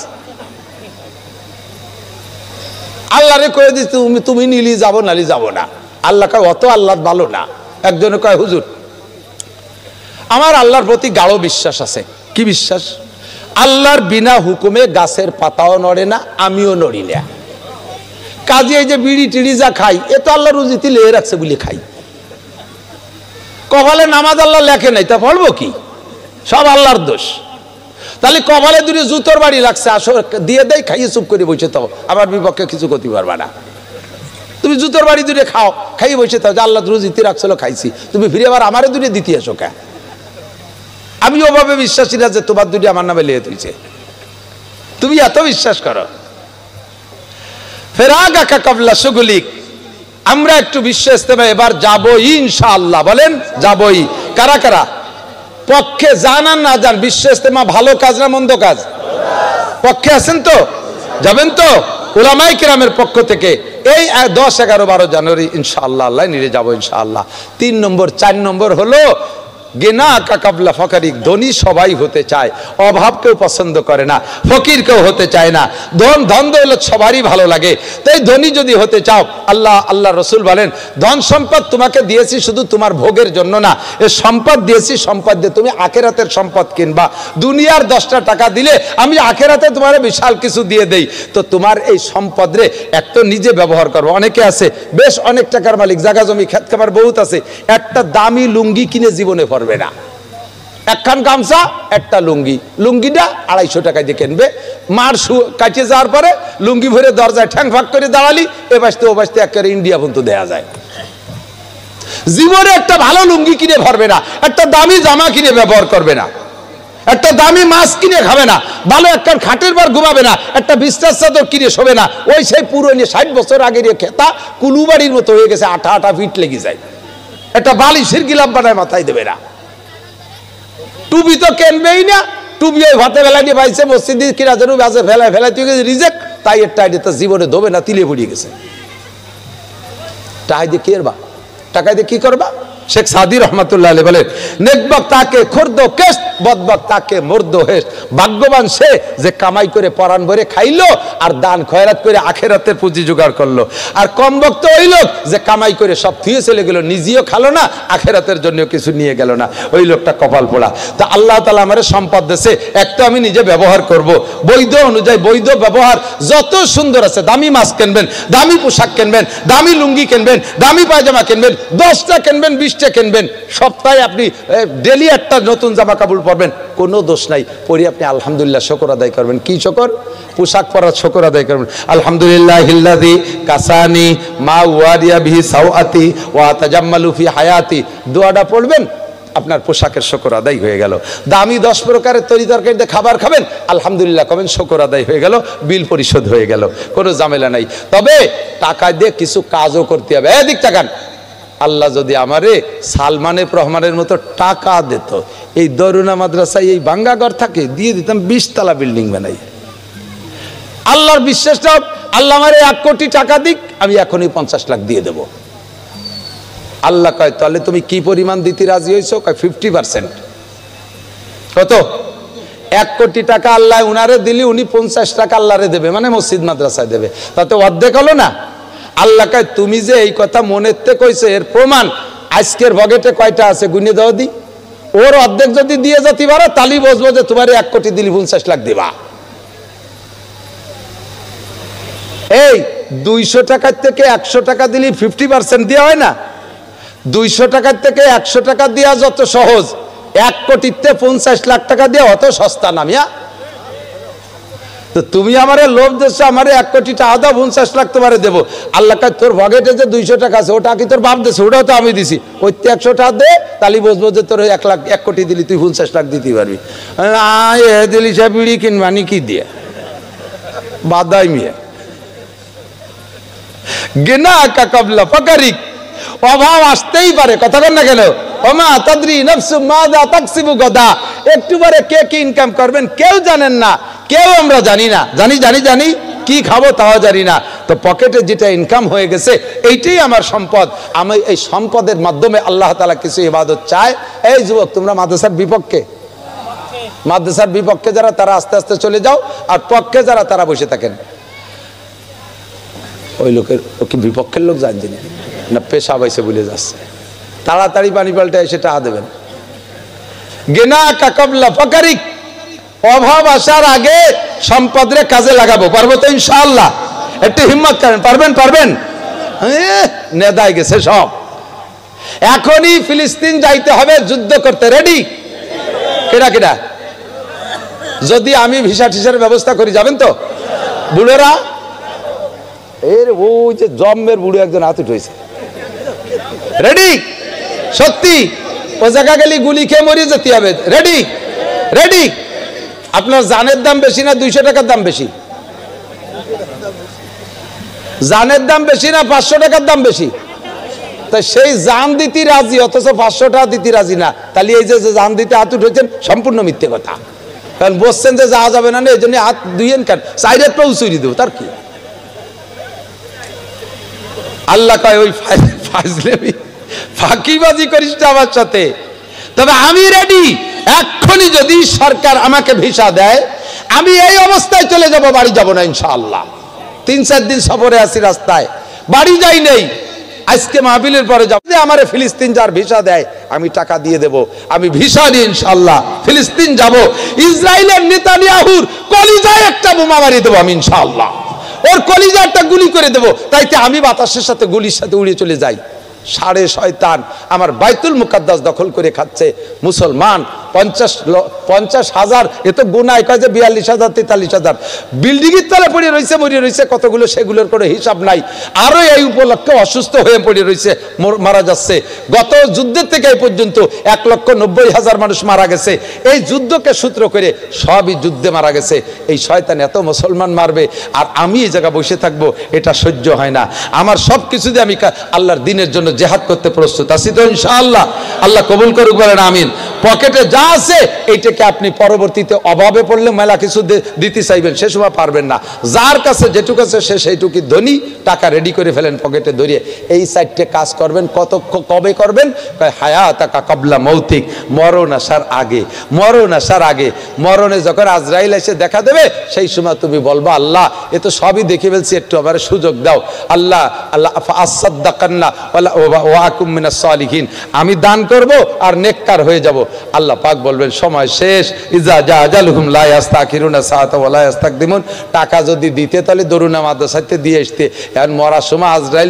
আল্লাহরে কয়ে দিচ্ছি তুমি নিলি যাবো নালি যাবো না। আল্লাহ কয় অত আল্লাহ ভালো না। একজনে কয় হুজুর আমার আল্লাহর প্রতি গাঢ় বিশ্বাস আছে। কি বিশ্বাস? আল্লাহর বিনা হুকুমে গাছের পাতাও নড়ে না, আমিও নড়ি না। কাজে এই যে বিড়ি টিড়ি যা খাই এ তো আল্লাহ রুজিতে লেয়ে রাখছে বলে খাই। কপালে নামাজ আল্লাহ লেখে নাই, তা পড়বো কি? সব আল্লাহর দোষ। তাহলে কপালে দুটো জুতোর বাড়ি লাগছে, আসো দিয়ে দেয়, খাইয়ে চুপ করে বসে থাও, আমার বিপক্ষে কিছু করতে পারবা না। তুমি জুতোর বাড়ি দুটো খাও, খাইয়ে বসে থাও, যে আল্লাহ রুজিতে রাখছিল খাইছি, তুমি ফিরে আবার আমারে দুটো দিতে আসো কে? আমি ওভাবে বিশ্বাসী না যে তোমার দুটি আমার নামে লিয়ে তুলছে, তুমি এত বিশ্বাস করো। ফেরাগ আকা কাবলা সুগুলিক, আমরা একটু বিশ্ব ইস্তেমা এবার যাবই ইনশাআল্লাহ, বলেন যাবই। কারা কারা পক্ষে যান আর না যান? বিশ্ব ইস্তেমা ভালো কাজ না মন্দ কাজ? পক্ষে আছেন তো? যাবেন তো? উলামায়ে কেরামের পক্ষ থেকে এই 10, 11, 12 জানুয়ারি ইনশাআল্লাহ আল্লাহ নিয়ে যাবো ইনশাআল্লাহ। 3 নম্বর 4 নম্বর হলো গেনা আকা কাবলা ফকারিক, ধনী সবাই হতে চায়, অভাব কেউ পছন্দ করে না, ফকির কেউ হতে চায় না, ধন দৌলত সবারই ভালো লাগে। তাই ধনী যদি হতে চাও, আল্লাহ রসুল বলেন ধন সম্পদ তোমাকে দিয়েছি শুধু তোমার ভোগের জন্য না, এ সম্পদ দিয়েছি সম্পদ দিয়ে তুমি আখেরাতের সম্পদ কিনবা। দুনিয়ার 10টা টাকা দিলে আমি আখেরাতে তোমার বিশাল কিছু দিয়ে দেই, তো তোমার এই সম্পদ রে একটা নিজে ব্যবহার করবো। অনেকে আছে বেশ অনেক টাকার মালিক, জায়গা জমি খেত খাবার বহুত আছে, একটা দামি লুঙ্গি কিনে জীবনে পারবে না। একখান গামছা একটা লুঙ্গিটা 250 টাকা দিয়ে কিনবে, মার কাটিয়ে যাওয়ার পরে লুঙ্গি ভরে দরজায় ঠ্যাং ফাঁক করে দাঁড়ালি, এ বাসতে ও বাসতে একেবারে ইন্ডিয়া পর্যন্ত দেয়া যায়। জীবনে একটা ভালো লুঙ্গি কিনে পারবে না, একটা দামি জামা কিনে ব্যবহার করবে না, একটা দামি মাছ কিনে খাবে না, ভালো একটা খাটের পর ঘুমাবে না, একটা বিছানার চাদর কিনে শোবে না, ওই সেই পুরনো 60 বছর আগের খেতা কুলুবাড়ির মতো হয়ে গেছে, আঠা ফিট লেগে যায়, একটা বালিশের গিলাপ বানায় মাথায় দেবে না। টুপি তো কেনবেই না, টুপি ওই ভাতে ফেলা দিয়ে পাইছে মসজিদে কিনা যেন বাজে ফেলাই তুই গেছে রিজেক্ট, তাই একটা আইডিয়া তার জীবনে ধোবে না, তিলে পড়িয়ে গেছে। টাকা দিয়ে কি করবা? টাকা দিয়ে কি করবা? শেখ সাদি রহমাতুল্লাহ আলাইহি বলেন নেকবক তাকে খুরদ কেশ, বদবক তাকে মুর্দ হেস। ভাগ্যবান সে যে কামাই করে পরাণ ভরে খাইলো আর দান খয়রাত করে আখেরাতের পুঁজি জোগাড় করলো, আর কম বক্ত ওই লোক যে কামাই করে সব থুয়ে চলে গেল, নিজেও খালো না, আখেরাতের জন্য কিছু নিয়ে গেল না, ওই লোকটা কপাল পোড়া। তা আল্লাহ তাআলা আমারে সম্পদ দিয়েছে, একটা আমি নিজে ব্যবহার করব, বৈধ অনুযায়ী বৈধ ব্যবহার যত সুন্দর আছে, দামি মাছ কিনবেন, দামি পোশাক কিনবেন, দামি লুঙ্গি কিনবেন, দামি পায়জামা কিনবেন, 10টা কিনবেন, 20টা কিনবেন, সপ্তাহে আপনি ডেলি একটা নতুন জামা কাপড় পরবেন, কোনো দোষ নাই, পরে আপনি আলহামদুলিল্লাহ শুকর আদায় করবেন। কি শুকর? পোশাক পরার শুকর আদায় করবেন। আলহামদুলিল্লাহিল্লাযী কাসানি মা ওয়ারিয়া বিহি সাওআতি ওয়া তাজাম্মালু ফি হায়াতি, দোয়াটা পড়বেন, আপনার পোশাকের শুকর আদায় হয়ে গেল। দামি 10 প্রকারের তরি তরকারিতে খাবার খাবেন, আলহামদুলিল্লাহ কবেন, শুকর আদায় হয়ে গেল, বিল পরিশোধ হয়ে গেল, কোনো ঝামেলা নাই। তবে টাকা দিয়ে কিছু কাজও করতে হবে। এদিক তাকান, আল্লাহ যদি আমারে সালমানে রহমানের মতো টাকা দিত, এই দরুনা মাদ্রাসায় এই ভাঙ্গা ঘর থাকে দিয়ে দিতাম 20 তলা বিল্ডিং বানাই। আল্লাহর বিশ্বাসটা, আল্লাহ আমারে 1 কোটি টাকা দিক, আমি এখনই 50 লাখ দিয়ে দেব। আল্লাহ কয় তাহলে তুমি কি পরিমাণ দিতে রাজি হয়েছো? কয় 50%। কত? 1 কোটি টাকা আল্লাহ উনারে দিলি, উনি 50 টাকা আল্লাহরে দেবে, মানে মসজিদ মাদ্রাসায় দেবে, তাতে অর্ধেক হলো না? আল্লাহ কয় তুমি যে এই কথা মনেতে কইছো, এর প্রমাণ আজকের বগেটে কয়টা আছে গুনে দাও দি, ওর অর্ধেক যদি দিয়ে যেতে পারো তাহলে বুঝবো যে তোমার 1 কোটি দিলি 50 লাখ দিবা। এই 200 টাকার থেকে 100 টাকা দিলি 50% দেওয়া হয় না? 200 টাকার থেকে 100 টাকা দেওয়া যত সহজ, 1 কোটিতে 50 লাখ টাকা দেওয়া অত সস্তা না মিয়া। তো তুমি আমারে লোভ দিচ্ছ, আমারে 1 কোটি টাকা দাও, 50 লাখ তোমারে দেবো। আল্লাহ কাছে তোর ভগেটে যে 200 টাকা আছে, ওটা কি তোর বাপ দিচ্ছে? ওটাও তো আমি দিছি, ওই 100 টাকা দে, তাহলে বুঝবো যে তোর 1 কোটি দিলি তুই 50 লাখ দিতে পারবি। দিলি সে বিড়ি কিনবানি কি দিয়ে বাদাই মিয়া। গেনা আকা কাবলা ফাকারিক, অভাব আসতেই পারে, কথা বল না কেন? ওমা তাদরি নাফসু মাযা তাকসিবু গাদা, একটু পরে কে কি ইনকাম করবেন কেউ জানেন না, কেউ আমরা জানি না, জানি কি খাবো তাও জানি না। তো পকেটে যেটা ইনকাম হয়ে গেছে এইটাই আমার সম্পদ, আমি এই সম্পদের মাধ্যমে আল্লাহ তাআলা কিছু ইবাদত চায়। এই যুবক, তোমরা মাদ্রাসার বিপক্ষে, মাদ্রাসার বিপক্ষে যারা তারা আস্তে আস্তে চলে যাও, আর পক্ষে যারা তারা বসে থাকেন। ওই লোকের, ও কি বিপক্ষের লোক জানছি না, পেশা পাইছে বলে যাচ্ছে, তাড়াতাড়ি পানি পাল্টে এসে টাকা দেবেন। গেনা কাকবলা ফাকারিক, অভাব আসার আগে সম্পদরে কাজে লাগাবো, পারবো তো ইনশাআল্লাহ? একটু হিম্মত করেন, পারবেন? নেদায় গেছে সব। এখনই ফিলিস্তিন যাইতে হবে যুদ্ধ করতে, রেডি? কেডা যদি আমি ভিসা টিসার ব্যবস্থা করি, যাবেন তো বুড়োরা? এর ওই যে জম্মের বুড়ো একজন হাত উঠেছে, রেডি? সত্যি ও জায়গা গেলে গুলি খেয়ে মরিয়ে যেতে হবে। রেডি? রেডি? আপনার জানের দাম বেশি না 200 টাকার দাম বেশি? জানের দাম বেশি না 500 টাকার দাম বেশি? তাই সেই জান দিতে রাজি, অথচ 500 টাকা দিতে রাজি না। তাহলে এই যে জান দিতে হাত উঠেছেন সম্পূর্ণ মিথ্যে কথা। কারণ বলছেন যে যাওয়া যাবে না, এই জন্য হাত দুইয়েন কেন, সাইডে পৌঁছুই দেবো, তার কি? আল্লাহ কয় ওই ফাজলেমি ফাঁকিবাজি করিস না আমার সাথে। তবে আমি রেডি, এক্ষুনি যদি সরকার আমাকে ভিসা দেয়, আমি এই অবস্থায় চলে যাব, বাড়ি যাব না ইনশাআল্লাহ। 3-4 দিন সফরে আছি, রাস্তায় বাড়ি যাই নেই। আজকে মাহফিলের পরে যাব, আমারে ফিলিস্তিন যার ভিসা দেয় আমি টাকা দিয়ে দেব, আমি ভিসা নিয়ে ইনশাআল্লাহ ফিলিস্তিন যাব। ইসরায়েলের নেতানিয়াহুর কলিজায় একটা বোমা মারি দেবো আমি ইনশাআল্লাহ, ওর কলিজা একটা গুলি করে দেবো, তাইতে আমি বাতাসের সাথে গুলির সাথে উড়ে চলে যাই। সাড়ে শয়তান আমার বাইতুল মুকাদ্দাস দখল করে খাচ্ছে মুসলমান। 50,000 এ তো গুনায় কয় যে 42,000 43,000 বিল্ডিং এর তলে পড়ে রয়েছে, মরিয়ে রয়েছে কতগুলো, সেগুলোর কোনো হিসাব নাই। আরো এই উপলক্ষে অসুস্থ হয়ে পড়ে রয়েছে, মারা যাচ্ছে। গত যুদ্ধের থেকে এই পর্যন্ত 1,90,000 মানুষ মারা গেছে। এই যুদ্ধকে সূত্র করে সবই যুদ্ধে মারা গেছে। এই শয়তান এত মুসলমান মারবে আর আমি এই জায়গা বসে থাকবো, এটা সহ্য হয় না। আমার সব কিছু দিয়ে আমি আল্লাহর দিনের জন্য জেহাদ করতে প্রস্তুত আছি তো ইনশাআল্লাহ। আল্লাহ কবুল করুক, বলেন আমিন। পকেটে যা আছে এইটাকে আপনি পরবর্তীতে অভাবে পড়লে মেলা কিছু দিতে চাইবেন, সে সময় পারবেন না। যার কাছে যেটুকু আছে সে সেইটুকু ধনী, টাকা রেডি করে ফেলেন পকেটে ধরিয়ে। এই সাইডে কাজ করবেন, কবে করবেন? হায়াতাকা কাবলা মৌতিক, মরণ আসার আগে। মরণ আসার আগে, মরণে যখন আজরাইল এসে দেখা দেবে, সেই সময় তুমি বলবা আল্লাহ এ তো সবই দেখে ফেলছি, একটু আমার সুযোগ দাও আল্লাহ। আল্লাহ আসাদ্দাকান্না ওয়া আকুম মিনাস সালিহিন, আমি দান করব আর নেককার হয়ে যাব। আল্লাহ পাক বলবেন সময় শেষ, ইজা জা আজালুহুম লা ইস্তাখিরুনা সাআতা ওয়া লা ইস্তাকদিমুন। টাকা যদি দিতে তাহলে দরুনা মাদ্রাসাতে দিয়ে আসতে, এখন মরার সময় আজরাইল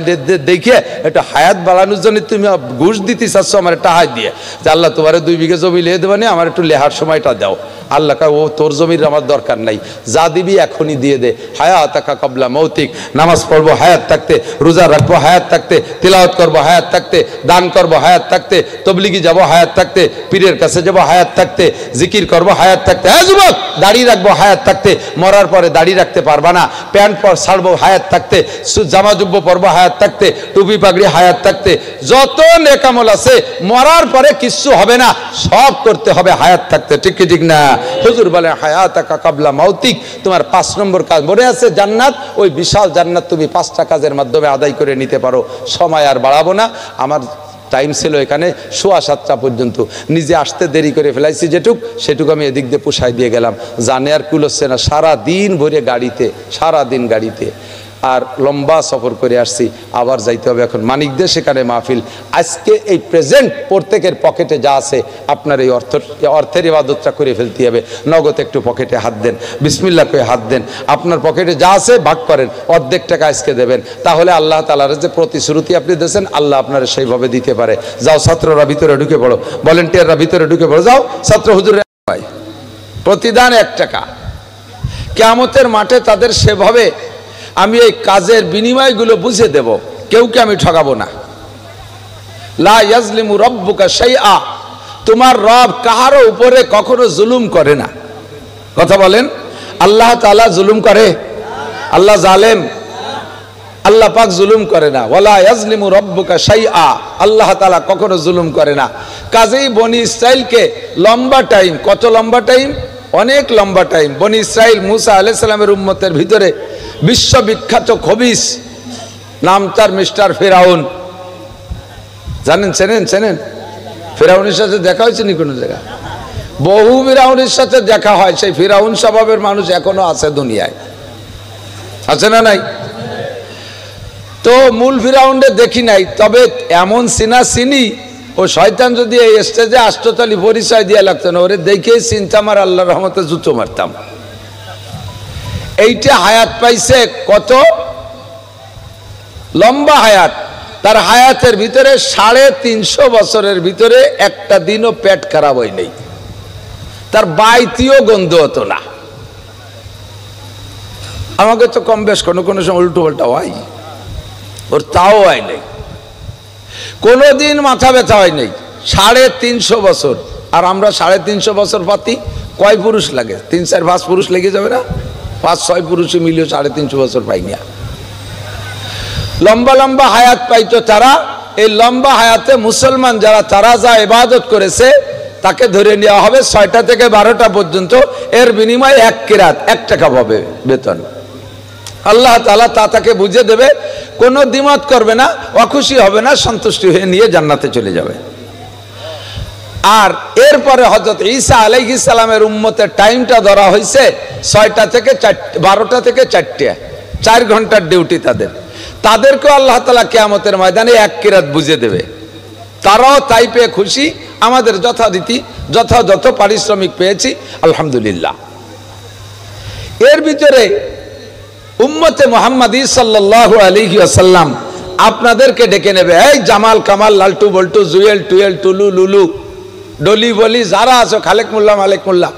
দেখে একটু হায়াত বাড়ানোর জন্য তুমি ঘুষ দিতে চাচ্ছ আমার টাকা দিয়ে, যে আল্লাহ তোমার 2 বিঘা জমি লিয়ে দেবানি, আমার একটু লেহার সময়টা দাও। আল্লাহ কয় ও তোর জমির আমার দরকার নাই, যা দিবি এখনই দিয়ে দে। হায়াতাকা কাবলা মৌতিক, নামাজ পড়বো হায়াত থাকতে, রোজা রাখবো হায়াত থাকতে, তিলাওয়াত করবো হায়াত থাকতে, দান করবো হায়াত থাকতে, তবলিগি যাবো হায়াত থাকতে, পীরের কাছে যাবো হায়াত থাকতে, জিকির করবো হায়াত থাকতে। হ্যাঁ যুবক, দাড়ি রাখবো হায়াত থাকতে, মরার পরে দাড়ি রাখতে পারবা না। প্যান্ট ছাড়বো হায়াত থাকতে, জামা জুব্ব পরবো হায়াত থাকতে, টুপি পাগড়ি হায়াত থাকতে। যত নেকামল আছে মরার পরে কিচ্ছু হবে না, সব করতে হবে হায়াত থাকতে। ঠিক কি ঠিক না? হুজুর বলেন হায়াতাকা কাবলা মাউতিক, তোমার 5 নম্বর কাজ মনে আছে জান্নাত। ওই বিশাল জান্নাত তুমি 5টা কাজের মাধ্যমে আদায় করে নিতে পারো। সময় আর বাড়াবো না, আমার টাইম ছিল এখানে 7:15 পর্যন্ত, নিজে আসতে দেরি করে ফেলাইছি সেটুকু আমি এদিক দিয়ে পুষাই দিয়ে গেলাম। জানে আর কুল হচ্ছে না, সারাদিন ভরে গাড়িতে, সারাদিন গাড়িতে, আর লম্বা সফর করে আসছি, আবার যাইতে হবে এখন মানিকদের সেখানে মাহফিল। আজকে এই প্রেজেন্ট প্রত্যেকের পকেটে যা আছে আপনার এই অর্থের ইবাদতটা করে ফেলতে হবে। নগদ একটু পকেটে হাত দেন, বিসমিল্লাহ করে হাত দেন, আপনার পকেটে যা আছে ভাগ করেন, অর্ধেক টাকা আজকে দেবেন, তাহলে আল্লাহ তাআলার যে প্রতিশ্রুতি আপনি দিয়েছেন আল্লাহ আপনারা সেইভাবে দিতে পারে। যাও ছাত্ররা ভিতরে ঢুকে পড়ো, ভলেন্টিয়াররা ভিতরে ঢুকে পড়ো, যাও ছাত্র হুজুর ভাই, প্রতিদান 1 টাকা। কিয়ামতের মাঠে তাদের সেভাবে আমি এই কাজের বিনিময়গুলো বুঝে দেব, কেউকে আমি ঠকাবো না। লা ইয়াজলিমু রাব্বুকা শাইআ, তোমার রব কাহারও উপরে কখনো জুলুম করে না। কথা বলেন, আল্লাহ তাআলা জুলুম করে? আল্লাহ জালেম? আল্লাহ পাক জুলুম করে না। ওয়ালা ইয়াজলিমু রাব্বুকা শাইআ, আল্লাহ তাআলা কখনো জুলুম করে না। কাজেই বনি ইসরাইলকে লম্বা টাইম, কত লম্বা টাইম? অনেক লম্বা টাইম। বনি ইসরাইল মুসা আলাইহিস সালামের উম্মতের ভিতরে বিশ্ববিখ্যাত খবিস, নাম তার মিস্টার ফেরাউন। জানেন, চেনেন? ফেরাউনের সাথে দেখা হয়েছে নি কোনো জায়গায়? বহু ফেরাউনের সাথে দেখা হয়। সেই ফেরাউন স্বভাবের মানুষ এখনো আছে দুনিয়ায়, আছে না নাই? তো মূল ফেরাউনকে দেখি নাই, তবে এমন চিনি ও শয়তান যদি এই স্টেজে আষ্টতালি পরিচয় দিয়ে লাগতো না, ওরে দেখেই চিন্তা আমার আল্লাহর রহমতে জুতো মারতাম। এইটা হায়াত পাইছে কত লম্বা হায়াত, তার হায়াতের ভিতরে 350 বছরের ভিতরে একটা দিনও পেট খারাপ হয় নাই। তার বাইতিও গন্ধ হতো না। আমাকে তো কম বেশ কোনো কোনো সময় উল্টো পাল্টা হয়, ওর তাও হয় নাই, কোনোদিন মাথা ব্যথা হয় নাই। 350 বছর, আর আমরা 350 বছর পাতি কয় পুরুষ লাগে? 3, 4, 5 পুরুষ লেগে যাবে না? 5, 6 পুরুষে মিলিয়ে 350 বছর পাই না। লম্বা লম্বা হায়াত পাইতো তারা। এই লম্বা হায়াতে মুসলমান যারা, তারা যা ইবাদত করেছে তাকে ধরে নেওয়া হবে 6টা থেকে 12টা পর্যন্ত। এর বিনিময়ে 1 কিরাত 1 টাকা পাবে বেতন। আল্লাহ তাআলা তা তাকে বুঝে দেবে, কোনো দ্বিমত করবে না, অখুশি হবে না, সন্তুষ্টি হয়ে নিয়ে জান্নাতে চলে যাবে। আর এরপরে হযরত ঈসা আলাইহিস সালামের উম্মতের টাইমটা ধরা হয়েছে 6টা থেকে 12টা থেকে 4টা, 4 ঘন্টার ডিউটি তাদের। তাদেরকেও আল্লাহ তাআলা কিয়ামতের ময়দানে 1 কিরাত বুঝে দেবে। তারাও তাই পেয়ে খুশি, আমাদের যথারীতি যথাযথ পারিশ্রমিক পেয়েছি, আলহামদুলিল্লাহ। এর ভিতরে উম্মতে মুহাম্মাদী সাল্লাল্লাহু আলাইহি ওয়াসাল্লাম আপনাদেরকে ডেকে নেবে, এই জামাল কামাল লালটু বল্টু জুয়েল টুয়েল টুলু লুলু ডলি বলি যারা আছো, খালেক মোল্লা মালেক মোল্লা,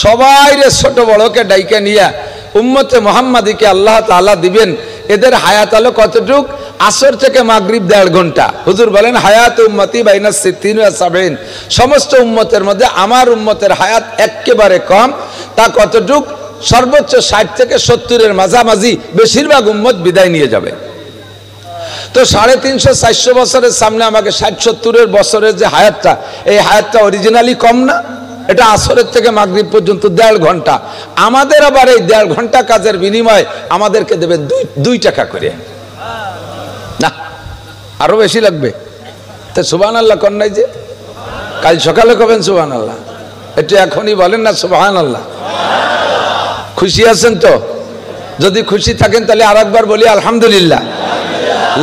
সবাই রে ছোট বড়কে ডাইকে নিয়ে উম্মতে মুহাম্মাদীকে আল্লাহ তাআলা দিবেন। এদের হায়াত হলো কতটুক? আসর থেকে মাগরিব 1.5 ঘন্টা। হুজুর বলেন হায়াত উম্মতি বাইনা 60 ওয়া 70। সমস্ত উম্মতের মধ্যে আমার উম্মতের হায়াত একেবারে কম। তা কতটুক? সর্বোচ্চ 60 থেকে 70-এর মাঝামাঝি বেশিরভাগ উম্মত বিদায় নিয়ে যাবে। তো 350-400 বছরের সামনে আমাকে 60-70 বছরের যে হায়াতটা, এই হায়াতটা অরিজিনালি কম না? এটা আসরের থেকে মাগরিব পর্যন্ত 1.5 ঘন্টা। আমাদের আবার এই 1.5 ঘন্টা কাজের বিনিময়ে আমাদেরকে দেবে 2 টাকা করে। না, আরো বেশি লাগবে। তো সুবহানাল্লাহ কন নাই যে? কাল সকালে কবেন সুবহানাল্লাহ? একটু এখনই বলেন না সুবহানাল্লাহ। খুশি আছেন তো? যদি খুশি থাকেন তাহলে আরেকবার বলি আলহামদুলিল্লাহ।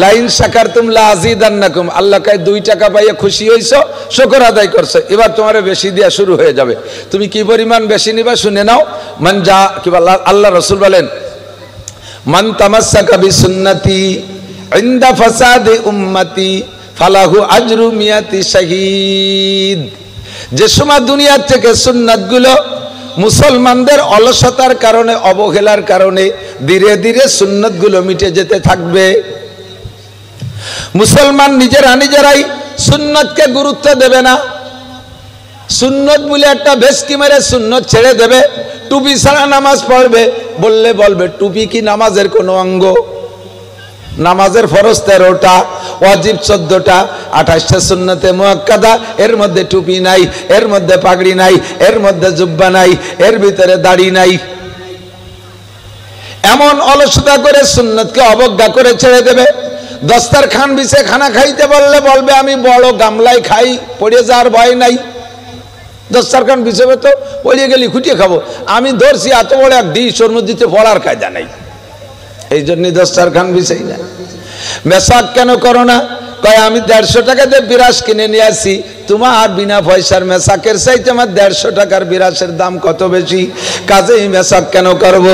লাইন শাকারতুম লাযিদান্নাকুম। আল্লাহ কয় 2 টাকা পাইয়ে খুশি হইছো, শুকর আদায় করছো, এবার তোমার বেশি দেয়া শুরু হয়ে যাবে। তুমি কি পরিমাণ বেশি নিবা শুনে নাও। মান যা কি আল্লাহ রাসূল বলেন, মান তামাসসাকা বিসুন্নতি ইনদা ফাসাদি উম্মতি ফালাহু আজরু মিয়াতি শাহীদ। যে সময় দুনিয়া থেকে সুন্নাতগুলো মুসলমানদের অলসতার কারণে, অবহেলার কারণে ধীরে ধীরে সুন্নতগুলো মিটে যেতে থাকবে। মুসলমান নিজেরাই সুন্নতকে গুরুত্ব দেবে না। সুন্নত বলে একটা ভেস্কি মেরে সুন্নত ছেড়ে দেবে। টুপি ছাড়া নামাজ পড়বে বললে বলবে টুপি কি নামাজের কোনো অঙ্গ? নামাজের ফরজ 13টা, ওয়াজিব 14টা, 28টা সুন্নতে মুআক্কাদা। এর মধ্যে টুপি নাই, এর মধ্যে পাগড়ি নাই, এর মধ্যে জুব্বা নাই, এর ভিতরে দাড়ি নাই। এমন অলসতা করে সুন্নতকে অবজ্ঞা করে ছেড়ে দেবে। দস্তারখান বিছে খানা খাইতে বললে বলবে আমি বড় গামলায় খাই, পড়ে যাওয়ার ভয় নাই। দস্তারখান বিছাবে তো পড়ে গেলি খুঁটিয়ে খাবো, আমি ধরছি এত বড় এক ডিশ, ওর মধ্যে পড়ার কায়দা নাই, এই জন্য দস্তারখান বিছাই না। মেসাক কেন করো না? কয় আমি 150 টাকা দিয়ে বিরাস কিনে নিয়ে আসি, তোমার বিনা পয়সার মেসাকের চাইতে আমার 150 টাকার বিরাসের দাম কত বেশি, কাজেই মেসাক কেন করব?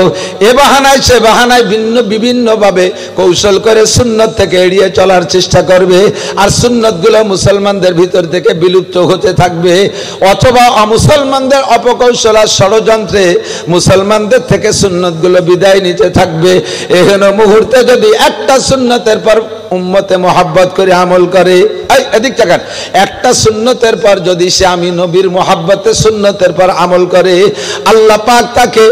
এ বাহানায় সে বাহানায় বিভিন্ন ভাবে কৌশল করে সুন্নত থেকে এড়িয়ে চলার চেষ্টা করবে। আর সুন্নতগুলো মুসলমানদের ভিতর থেকে বিলুপ্ত হতে থাকবে, অথবা অমুসলমানদের অপকৌশল আর ষড়যন্ত্রে মুসলমানদের থেকে সুন্নতগুলো বিদায় নিতে থাকবে। এখানে মুহূর্তে যদি একটা সুন্নতের পর উম্মতে মোহাব্বত করে আমল করে, এদিক তাকান, একটা সুন্নতের পর যদি সে আমি নবীর মোহাব্বতে সুন্নতের পর আমল করে, আল্লাহ পাক তাকে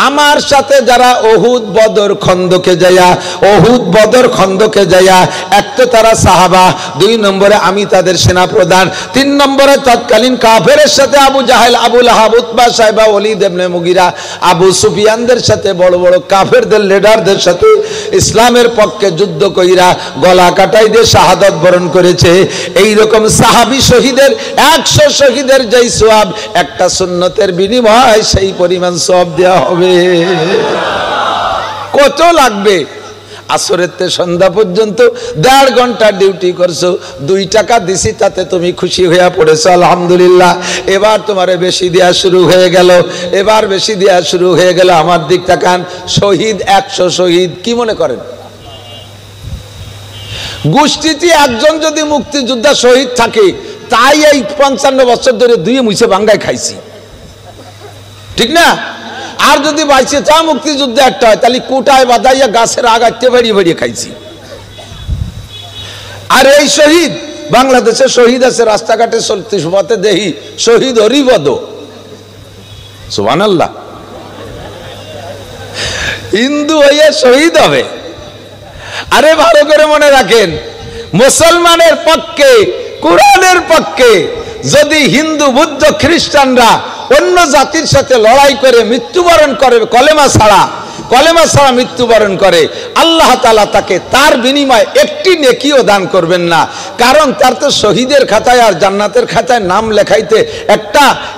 আমার সাথে যারা ওহুদ বদর খন্দকে যায়া এক তো তারা সাহাবা, 2 নম্বরে আমি তাদের সেনা প্রধান, 3 নম্বরে তৎকালীন কাফেরের সাথে আবু জাহেল, আবু লাহাব, উতবা, সাইবা, ওয়ালিদ ইবনে মুগিরা, আবু সুফিয়ানদের সাথে বড় বড় কাফেরদের লিডারদের সাথে ইসলামের পক্ষে যুদ্ধ কইরা গলা কাটাই দিয়ে শাহাদাত বরণ করেছে। এই রকম সাহাবী শহীদের 100 শহীদের যেই সওয়াব, একটা সুন্নতের বিনিময়ে সেই পরিমাণ সওয়াব দেওয়া হবে। কত লাগবে? আসরের থেকে সন্ধ্যা পর্যন্ত 1.5 ঘন্টা ডিউটি করছো, 2 টাকা দিছি, তাতে তুমি খুশি হয়ে পড়েছো, আলহামদুলিল্লাহ। এবার তোমারে বেশি দেওয়া শুরু হয়ে গেল, এবার বেশি দেওয়া শুরু হয়ে গেল। আমার দিক তাকান, শহীদ 100 শহীদ, কি মনে করেন? গোষ্ঠীতে একজন যদি মুক্তিযোদ্ধা শহীদ থাকে, তাই এই 55 বছর ধরে 2 মুছে বাঙ্গায় খাইছি। ঠিক না? আর যদি বাইচে চা মুক্তিযুদ্ধ একটা হয় তাহলে কুটায় বাঁধাইয়া গাছের আগাতে বেরিয়ে বেরিয়ে খাইছি। আর এই শহীদ বাংলাদেশে শহীদ আছে, রাস্তাঘাটে চলতে পথে দেখি শহীদ হরিপদ, সুবহানাল্লাহ। হিন্দু হইয়া শহীদ হবে। আরে ভালো করে মনে রাখেন, মুসলমানের পক্ষে, কোরআনের পক্ষে যদি হিন্দু, বুদ্ধ, খ্রিস্টানরা অন্য জাতির সাথে লড়াই করে মৃত্যুবরণ করে, কলেমা ছাড়া মৃত্যুবরণ করে, আল্লাহ তাআলা তাকে তার বিনিময়ে একটি নেকিও দান করবেন না। কারণ তার তো শহীদের খাতায় আর জান্নাতের খাতায় নাম লেখাইতে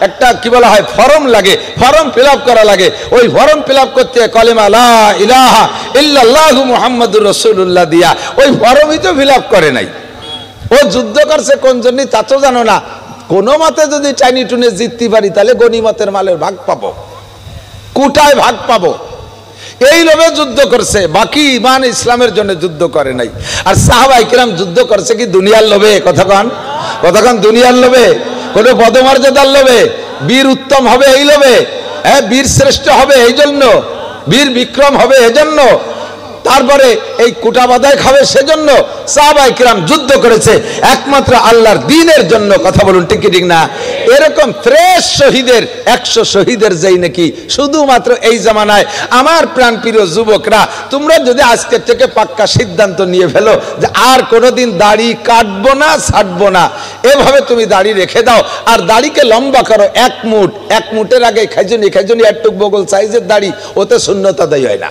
একটা কি বলা হয় ফর্ম লাগে, ফর্ম ফিল আপ করা লাগে। ওই ফর্ম ফিল আপ করতে কলেমা লা ইলাহা ইল্লাল্লাহু মুহাম্মাদুর রাসূলুল্লাহ দিয়া ওই ফর্মই তো ফিল আপ করে নাই। ও যুদ্ধ করছে কোন জন্য তা তো জানো না। কোনো মতে যদি চাইনি টুনে জিততে পারি তাহলে গনিমতের মালের ভাগ পাবো, কোটায় ভাগ পাবো, এই লোভে যুদ্ধ করছে। বাকি ইমান ইসলামের জন্য যুদ্ধ করে নাই। আর সাহাবায়ে কিরাম যুদ্ধ করছে কি দুনিয়ার লোভে? কতক্ষণ দুনিয়ার লোভে, কোন পদমর্যাদার লোভে, বীর উত্তম হবে এই লোভে, হ্যাঁ, বীর শ্রেষ্ঠ হবে এই জন্য, বীর বিক্রম হবে এজন্য, তারপরে এই কুটা বাদায় খাবে সেজন্য সাহাবায়ে কিরাম যুদ্ধ করেছে একমাত্র আল্লাহর দ্বীনের জন্য। কথা বলুন ঠিক কি ঠিক না? এরকম ফ্রেশ শহীদের 100 শহীদের যেই নাকি শুধুমাত্র এই জামানায়। আমার প্রাণপ্রিয় যুবকরা, তোমরা যদি আজকে থেকে পাক্কা সিদ্ধান্ত নিয়ে ফেলো যে আর কোনোদিন দাড়ি কাটবো না, ছাড়বো না, এভাবে তুমি দাড়ি রেখে দাও আর দাড়িকে লম্বা করো 1 মুঠ, 1 মুঠের আগে খাইজনি একটুক বগল সাইজের দাড়ি, ওতে সুন্নত আদায় হয় না,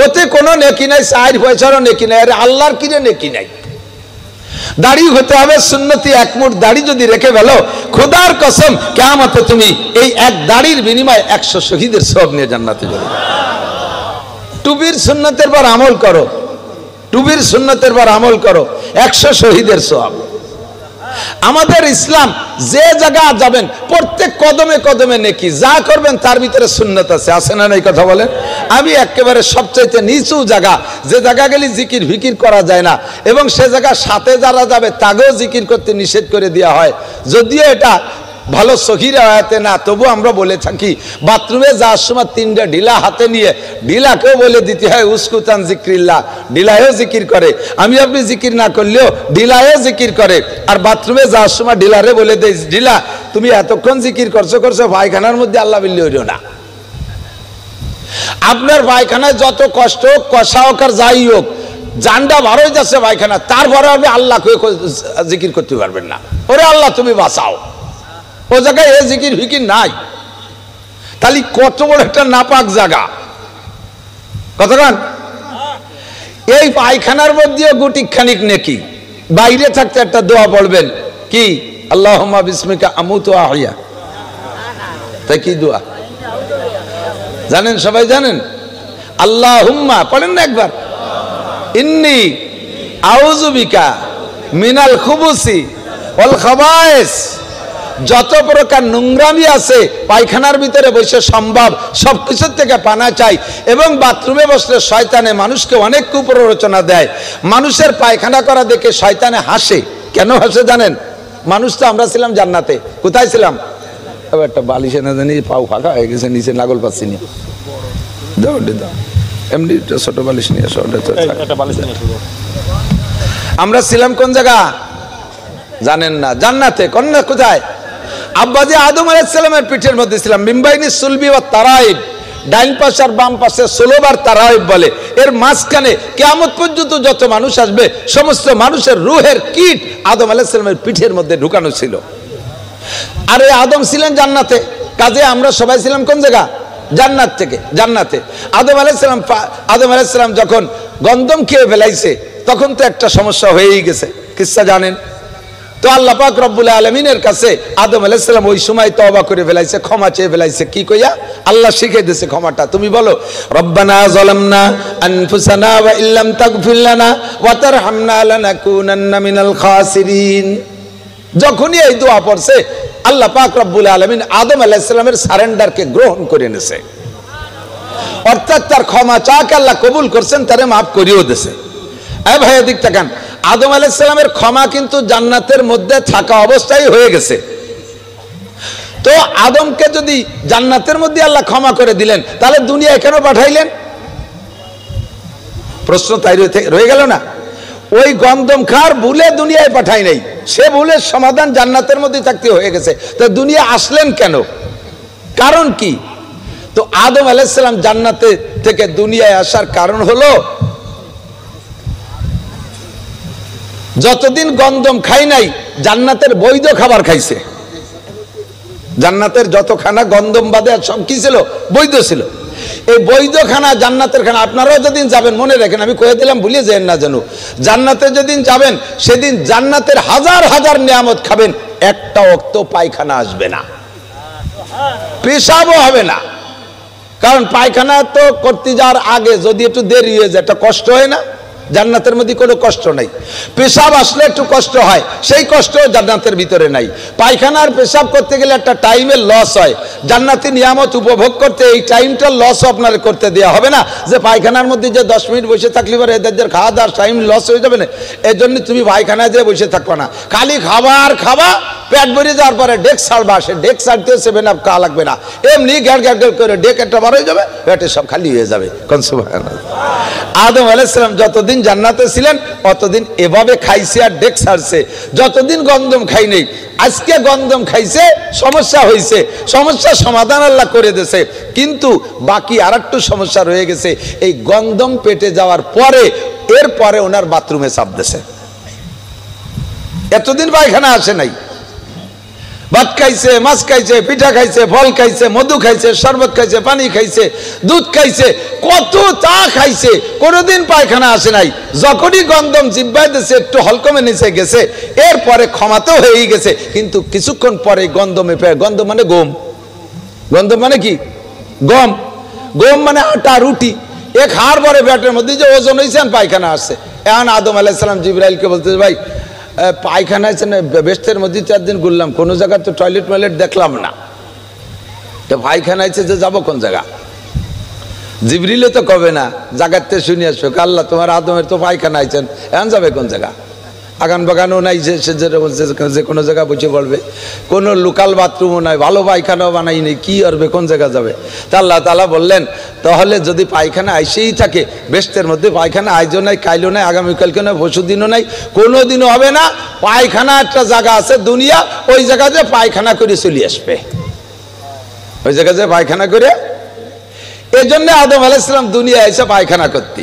ওতে কোনো নেকি নাই, 4 পয়সারও নেকি নাই। আরে আল্লাহর কিরে নেকি নাই? দাড়ি হতে হবে সুন্নতি 1 মুঠ দাড়ি যদি রেখে ফেলো, খোদার কসম কিয়ামতে তুমি এই এক দাড়ির বিনিময়ে 100 শহীদের সওয়াব নিয়ে জান্নাতে যাবে। টুপির সুন্নতের পর আমল করো, টুপির সুন্নতের পর আমল করো, 100 শহীদের সওয়াব। আমাদের ইসলাম যে জায়গা যাবেন প্রত্যেক কদমে কদমে নেকি, যা করবেন তার ভিতরে সুন্নত আছে না নাই? কথা বলেন। আমি একেবারে সবচাইতে নিচু জায়গা, যে জায়গা গেলে জিকির ফিকির করা যায় না, এবং সে জায়গার সাথে যারা যাবে তাকেও জিকির করতে নিষেধ করে দেওয়া হয়। যদিও এটা ভালো সহিহ আয়াতে না, তবু আমরা বলে থাকি বাথরুমে যাওয়ার সময় 3টা ঢিলা হাতে নিয়ে ঢিলাকেও বলে দিতে হয় উস্কুতান জিক্রিল্লাহ, ঢিলায়ও জিকির করে। আমি আপনি জিকির না করলেও ঢিলায়ও জিকির করে। আর বাথরুমে যাওয়ার সময় ঢিলারে বলে দেয়, ঢিলা তুমি এতক্ষণ জিকির করছো পায়খানার মধ্যে আল্লাহ বিল্লি হইল না। আপনার পায়খানায় যত কষ্ট হোক, কষা হোক আর যাই হোক, জান্ডা ভারই যাচ্ছে পায়খানা, তারপরে আপনি আল্লাহকে জিকির করতে পারবেন না। ওরে আল্লাহ তুমি বাঁচাও, ও জায়গায় এ জিকির ফিকির নাই। তাহলে কত বড় একটা নাপাক জায়গা। কতক্ষণ এই পায়খানার মধ্যেও গুটি খানিক নেকি। বাইরে থাকতে একটা দোয়া পড়বেন, কি আল্লাহুম্মা বিসমিকা আমুতু ওয়া আহইয়া। তাই কি দোয়া জানেন? সবাই জানেন? আল্লাহুম্মা পড়েন না একবার, ইন্নী আউযু বিকা মিনাল খুবুসি ওয়াল খাবায়েস। যত প্রকার নোংরামি আছে পায়খানার ভিতরে বসে সম্ভব সবকিছুর থেকে পানা চাই। এবং বাথরুমে বসলে শয়তানে মানুষকে অনেক কুপ্ররোচনা দেয়। মানুষের পায়খানা করা দেখে শয়তানে হাসে। কেন হাসে জানেন? মানুষ তো আমরা ছিলাম জান্নাতে। কোথায় ছিলাম? একটা বালিশে না জানি পাও ফাঁকা হয়ে গেছে, নিচে নাগল পাচ্ছি না, দাও দাও এমনি ছোট বালিশ নিয়ে আসো। আমরা ছিলাম কোন জায়গা জানেন না? জান্নাতে। কন্যা কোথায়? আব্বাজি আদম আলাইহিস সালামের পিঠের মধ্যে ছিলাম। মিম্বাইনি সুলবি ওয়া তারাইব, ডাইন পাশে আর বাম পাশে সুলব আর তারাইব বলে। এর মাঝখানে কিয়ামত পর্যন্ত যত মানুষ আসবে সমস্ত মানুষের রূহের কীট আদম আলাইহিস সালামের পিঠের মধ্যে ঢুকানো ছিল। আর এই আদম ছিলেন জান্নাতে, কাজে আমরা সবাই ছিলাম কোন জায়গা? জান্নাত থেকে। জান্নাতে আদম আলাইহিস সালাম যখন গন্ধম খেয়ে ফেলাইছে তখন তো একটা সমস্যা হয়েই গেছে, কিসসা জানেন তো? আল্লাহ পাক রব্বুল আলামিনের কাছে আদম আলাইহিস সালাম ওই সময় তওবা করে ফেলাইছে, ক্ষমা চেয়ে ফেলাইছে। কি কইয়া? আল্লাহ শিখিয়ে দিয়েছে ক্ষমাটা। তুমি বলো রব্বানা যালামনা আনফুসানা ওয়া ইল্লাম তাগফির লানা ওয়া তারহামনা লানাকুনান্না মিনাল খাসিরিন। যখনই এই দোয়া পড়ছে আল্লাহ পাক রব্বুল আলামিন আদম আলাইহিস সালামের সারেন্ডারকে গ্রহণ করে নিয়েছে। অর্থাৎ তার ক্ষমা চাকে আল্লাহ কবুল করছেন, তারে মাফ করিও দিয়েছে। এই ভাই এদিক তাকান, আদম আলাইহিস সালামের ক্ষমা কিন্তু জান্নাতের মধ্যে থাকা অবস্থায় হয়ে গেছে। তো আদমকে যদি জান্নাতের মধ্যে আল্লাহ ক্ষমা করে দিলেন, তাহলে দুনিয়ায় কেন পাঠাইলেন? প্রশ্ন তাই রয়ে গেল না? ওই গন্ধম খার ভুলে দুনিয়ায় পাঠাই নাই, সে ভুলের সমাধান জান্নাতের মধ্যে থাকতে হয়ে গেছে। তো দুনিয়া আসলেন কেন? কারণ কি? তো আদম আলাইহিস সালাম জান্নাতে থেকে দুনিয়ায় আসার কারণ হলো যতদিন গন্ধম খাই নাই জান্নাতের বৈধ খাবার খাইছে। জান্নাতের যত খানা গন্ধম বাদে সব কি ছিল? বৈধ ছিল। এই বৈধ খানা জান্নাতের খানা আপনারাও যেদিন যাবেন মনে রাখেন, আমি কয়ে দিলাম ভুলিয়ে যেন না যেন, জান্নাতে যেদিন যাবেন সেদিন জান্নাতের হাজার হাজার নিয়ামত খাবেন, একটা ওয়াক্ত পায়খানা আসবে না, পেশাবও হবে না। কারণ পায়খানা তো করতে যাওয়ার আগে যদি একটু দেরি হয়ে যায় একটা কষ্ট হয় না? জান্নাতের মধ্যে কোনো কষ্ট নাই। পেশাব আসলে একটু কষ্ট হয়, সেই কষ্ট জান্নাতের ভিতরে নাই। পায়খানার পেশাব করতে গেলে একটা টাইমের লস হয়, জান্নাতি নিয়ামত উপভোগ করতে এই টাইমটা লস আপনার করতে দেওয়া হবে না। যে পায়খানার মধ্যে যে 10 মিনিট বসে থাকলে পরে এদের খাওয়া দাওয়ার টাইম লস হয়ে যাবে না, এই জন্য তুমি পায়খানায় দিয়ে বসে থাকবা না, খালি খাবার খাবা, পেট ভরে যাওয়ার পরে ডেক ছাড়বা, সে ডেক ছাড়তেও 7 আপ খাওয়া লাগবে না, এমনি গ্যাট গ্যাট করে ডেক একটা বার হয়ে যাবে, পেটে সব খালি হয়ে যাবে। আদম আলাইহিস সালাম যতদিন জান্নাতে ছিলেন অতদিন এভাবে খাইছে আর ডেক ছাড়ছে, যতদিন গন্ধম খাই নেই। আজকে গন্ধম খাইছে, সমস্যা হয়েছে, সমস্যার সমাধান আল্লাহ করে দিয়েছে, কিন্তু বাকি আর একটু সমস্যা রয়ে গেছে। এই গন্ধম পেটে যাওয়ার পরে এরপরে ওনার বাথরুমে চাপ দিয়েছে। এতদিন পায়খানা আসে নাই, ভাত খাইছে, মাছ খাইছে, পিঠা খাইছে, ফল খাইছে, মধু খাইছে, শরবত খাইছে, পানি খাইছে, দুধ খাইছে, কত চা খাইছে, কোনোদিন পায়খানা আসে নাই। যখনই গন্ধম জিব্বায় দিয়েছে একটু হলকমে নিচে গেছে, এরপরে ক্ষমাতেও হয়েই গেছে, কিন্তু কিছুক্ষণ পরে গন্ধমে গন্ধম মানে গম, গন্ধম মানে কি? গম, গম মানে আটা, রুটি, এক হাড় পরে পেটের মধ্যে যে ওজন হয়েছে পায়খানা আসছে। এখন আদম আলাইহিস সালাম জিবরাইলকে বলতেছে, ভাই পায়খানা আছে না, বেহেশতের মধ্যে 4 দিন ঘুরলাম, কোনো জায়গায় তো টয়লেট ময়লেট দেখলাম না, তো পায়খানা আছে যে যাবো কোন জায়গা? জিবরিলে তো কবে না, জায়গাতে শুনে আসবে, আল্লাহ তোমার আদমের তো পায়খানা আইছেন, এখন যাবে কোন জায়গা? আগান বাগানও নাই যে কোনো জায়গা বসে পড়বে, কোনো লোকাল বাথরুমও নাই, ভালো পায়খানাও বানাই নেই, কি করবে, কোন জায়গা যাবে? তা আল্লাহ তাআলা বললেন, তাহলে যদি পায়খানা আইসেই থাকে, বেহেশতের মধ্যে পায়খানা আইজও নাই, কাইলও নাই, আগামীকালকে নাই, পরশু দিনও নাই, কোনো দিনও হবে না। পায়খানা একটা জায়গা আছে দুনিয়া, ওই জায়গাতে পায়খানা করে চলে আসবে, ওই জায়গাতে পায়খানা করে। এই জন্য আদম আলাইহিস সালাম দুনিয়া এসে পায়খানা করতে।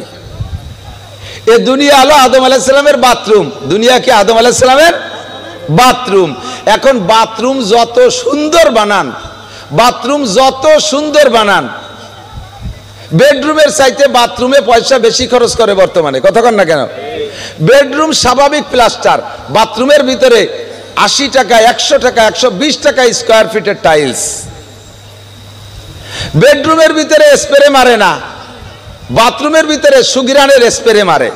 এ দুনিয়া হলো আদম আলাইহিস সালামের বাথরুম, দুনিয়া কি আদম আলাইহিস সালামের বাথরুম। এখন বাথরুম যত সুন্দর বানান, বাথরুম যত সুন্দর বানান, বেডরুমের চাইতে বাথরুমে পয়সা বেশি খরচ করে বর্তমানে, কথা কন না কেন? বেডরুম স্বাভাবিক প্লাস্টার, বাথরুমের ভিতরে 80 টাকা, 100 টাকা, 120 টাকা স্কোয়ার ফিটের টাইলস। বেডরুমের ভিতরে স্প্রে মারে না, বাথরুমের ভিতরে সুগিরানের স্প্রে মারে।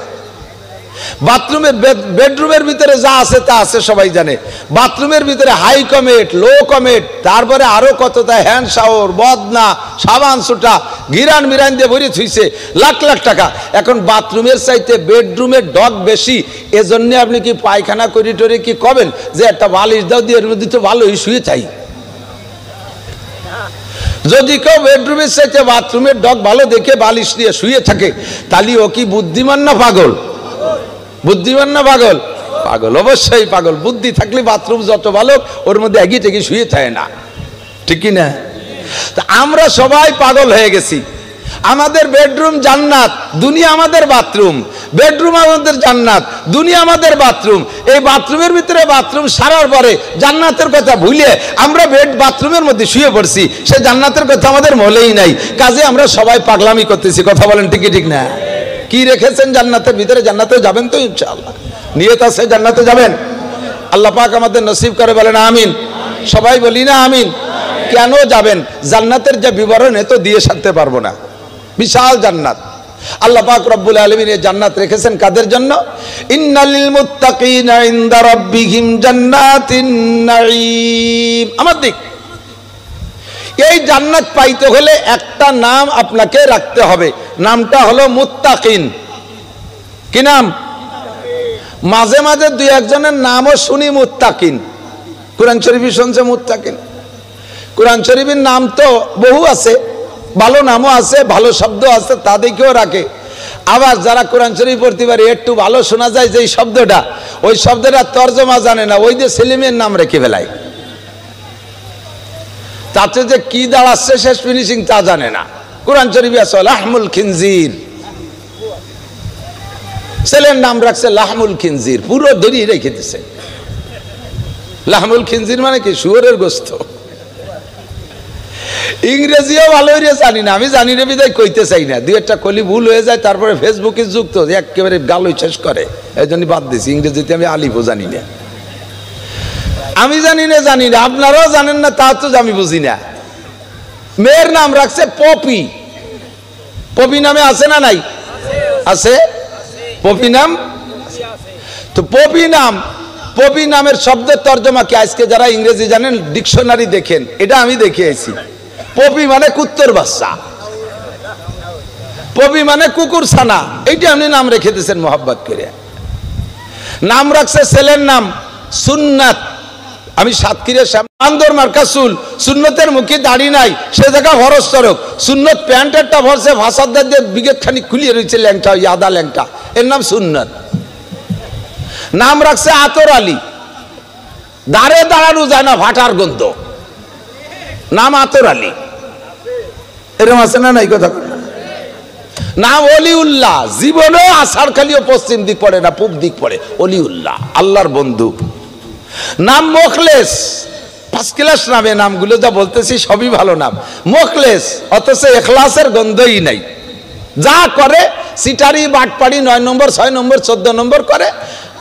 বাথরুমের বেডরুমের ভিতরে যা আছে তা আছে, সবাই জানে। বাথরুমের ভিতরে হাই কমেট, লো কমেট, তারপরে আরো কতটা হ্যান্ড শাওয়ার, বদনা, সাবান সুটা, গিরান মিরান দিয়ে ভরে থুইছে, লাখ লাখ টাকা। এখন বাথরুমের চাইতে বেডরুমের ডগ বেশি, এজন্য আপনি কি পায়খানা করি টরি কি কবেন যে একটা বালিশ দাও দিয়ে এর মধ্যে তো ভালোই শুয়ে চাই। যদি কেউ বেডরুমের চাইতে বাথরুমের ডগ ভালো দেখে বালিশ দিয়ে শুয়ে থাকে, তাহলে ও কি বুদ্ধিমান না পাগল? বুদ্ধিমান না পাগল? পাগল, অবশ্যই পাগল। বুদ্ধি থাকলে বাথরুম যত ভালো, ওর মধ্যে এগিয়ে টেগে শুয়ে থাকে না, ঠিক কি না? তা আমরা সবাই পাগল হয়ে গেছি। আমাদের বেডরুম জান্নাত, দুনিয়া আমাদের বাথরুম। বেডরুম আমাদের জান্নাত, দুনিয়া আমাদের বাথরুম। এই বাথরুমের ভিতরে বাথরুম সারার পরে জান্নাতের কথা ভুলে আমরা বাথরুমের মধ্যে শুয়ে পড়ছি, সে জান্নাতের কথা আমাদের মনেই নাই। কাজে আমরা সবাই পাগলামি করতেছি, কথা বলেন ঠিক ঠিক না? কি রেখেছেন জান্নাতের ভিতরে? জান্নাতে যাবেন তো ইনশাআল্লাহ, নিয়ত আছে জান্নাতে যাবেন। আল্লাহ পাক আমাদের নসিব করে, বলেন আমিন। সবাই বলি না আমিন? কেন যাবেন? জান্নাতের যে বিবরণ এত দিয়ে সারতে পারবো না, বিশাল জান্নাত। আল্লাহ পাক রব্বুল আলামিন এই জান্নাত রেখেছেন কাদের জন্য? ইন্নালিল মুত্তাকিনা ইনদা রাব্বিহিম জান্নাতিন নাঈম। আমার দিক, এই জান্নাত পাইতে হলে একটা নাম আপনাকে রাখতে হবে, নামটা হলো মুত্তাকিন। কি নাম? মাঝে মাঝে 2-1 জনের নামও শুনি মুত্তাকিন, কোরআন শরীফে শুনছে মুত্তাকিন। কোরআন শরীফের নাম তো বহু আছে, ভালো নামও আছে, ভালো শব্দ আছে, তাদেরকেও রাখে। আবার যারা কোরআন শরীফ পড়তে পারে, একটু ভালো শোনা যায় যে শব্দটা, ওই শব্দটা তর্জমা জানে না, ওই যে সেলিমের নাম রেখে ফেলায়। তাতে যে কি দাঁড়াচ্ছে শেষ ফিনিশিং তা জানে না। কোরআন শরীফে আছে লাহমুল খিনজির, ছেলের নাম রাখছে লাহমুল খিনজির, পুরো দড়ি রেখে দিছে। লাহমুল খিনজির মানে কি? শুয়োরের গোস্ত। ইংরেজিও ভালো হইরে জানি না, আমি জানি না বিদায় কইতে চাই না, দুই একটা কলি ভুল হয়ে যায়, তারপরে ফেসবুকে যুক্ত একেবারে গালই শেষ করে, এই জন্য বাদ দিছি। ইংরেজিতে আমি আলিফও জানি না, আমি জানি না, আপনারাও জানেন না, তা তো আমি বুঝি না। মেয়ের নাম রাখছে পপি। পপি নামে আছে না নাই? আছে পপি নাম। তো পপি নামের শব্দের তর্জমা কি? আজকে যারা ইংরেজি জানেন ডিকশনারি দেখেন, এটা আমি দেখিয়েছি। পপি মানে কুত্তর বাচ্চা, পপি মানে কুকুর ছানা, এইটা আপনি নাম রেখে দিয়েছেন মোহাব্বত করে। নাম রাখছে ছেলের নাম সুন্নাত। আমি সাতক্ষীরা আন্দর মার্কা চুল, সুন্নতের মুখে দাড়ি নাই, সে জায়গা হরস তরক, সুন্নত প্যান্টেরটা ভরছে ভাষাদার দিয়ে বিগেট খানি খুলিয়ে রয়েছে ল্যাংটা, আদা ল্যাংটা, এর নাম সুন্নত। নাম রাখছে আতর আলী, দাঁড়ে দাঁড়ানো যায় না, ভাটার গন্ধ, নাম আতর আলী। এরকম আছে না নাই কথা? নাম অলিউল্লাহ, জীবনেও আষাঢ় খালিও পশ্চিম দিক পড়ে না, পূব দিক পড়ে, অলিউল্লাহ, আল্লাহর বন্ধু। নাম মোখলেস, ফার্স্ট ক্লাস নামে, নামগুলো যা বলতেছি সবই ভালো নাম। মোখলেস, অথচ এখলাসের গন্ধই নাই, যা করে সিটারি বাটপাড়ি, 9 নম্বর 6 নম্বর 14 নম্বর করে,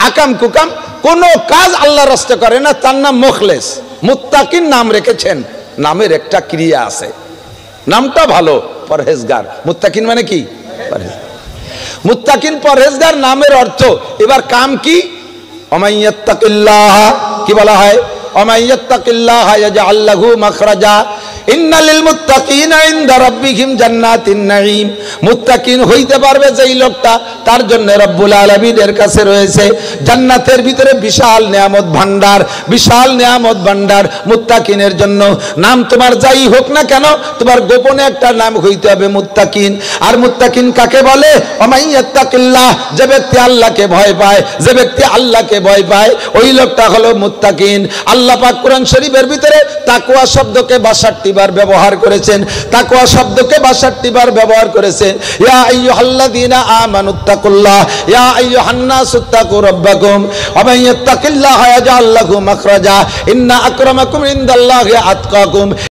আকাম কুকাম, কোনো কাজ আল্লাহর রাস্তায় করে না, তার নাম মোখলেস। মুত্তাকিন নাম রেখেছেন, নামের একটা ক্রিয়া আছে, নামটা ভালো, পরহেজগার। মুত্তাকিন মানে কি? মুত্তাকিন পরহেজগার, নামের অর্থ। এবার কাম কি? ওমাইয়াত্তাকিল্লাহ, কি বলা হয়? ওমাইয়াত্তাকিল্লাহ ইয়াজআল লাহু মাখরাজা, ইন্নালিল মুত্তাকিনা ইনদা রাব্বিহিম জান্নাতিন নাঈম। মুত্তাকিন হইতে পারবে যেই লোকটা, তার জন্য রব্বুল আলামিনের কাছে রয়েছে জান্নাতের ভিতরে বিশাল নিয়ামত ভান্ডার, বিশাল নিয়ামত ভান্ডার মুত্তাকিনের জন্য। নাম তোমার যাই হোক না কেন, তোমার গোপনে একটা নাম হইতে হবে মুত্তাকিন। আর মুত্তাকিন কাকে বলে? ওমাইয়াত্তাকিল্লাহ, যে ব্যক্তি আল্লাহকে ভয় পায়, যে ব্যক্তি আল্লাহকে ভয় পায়, ওই লোকটা হলো মুত্তাকিন। আল্লাহ পাক কোরআন শরীফের ভিতরে তাকওয়া শব্দকে 62 বার ব্যবহার করেছেন, তাকওয়া শব্দকে 62 বার ব্যবহার করেছেন। ইয়া আইয়ুহাল্লাযীনা আমানুত্তাকুল্লাহ, ইয়া আইয়ুহান নাসুত্তাকু রাব্বাকুম, ওয়া মান ইয়াত্তাকিল্লাহা ইয়াজআল লাহু মাখরাজা, ইন্না আকরামাকুম ইনদাল্লাহি আতকাকুম।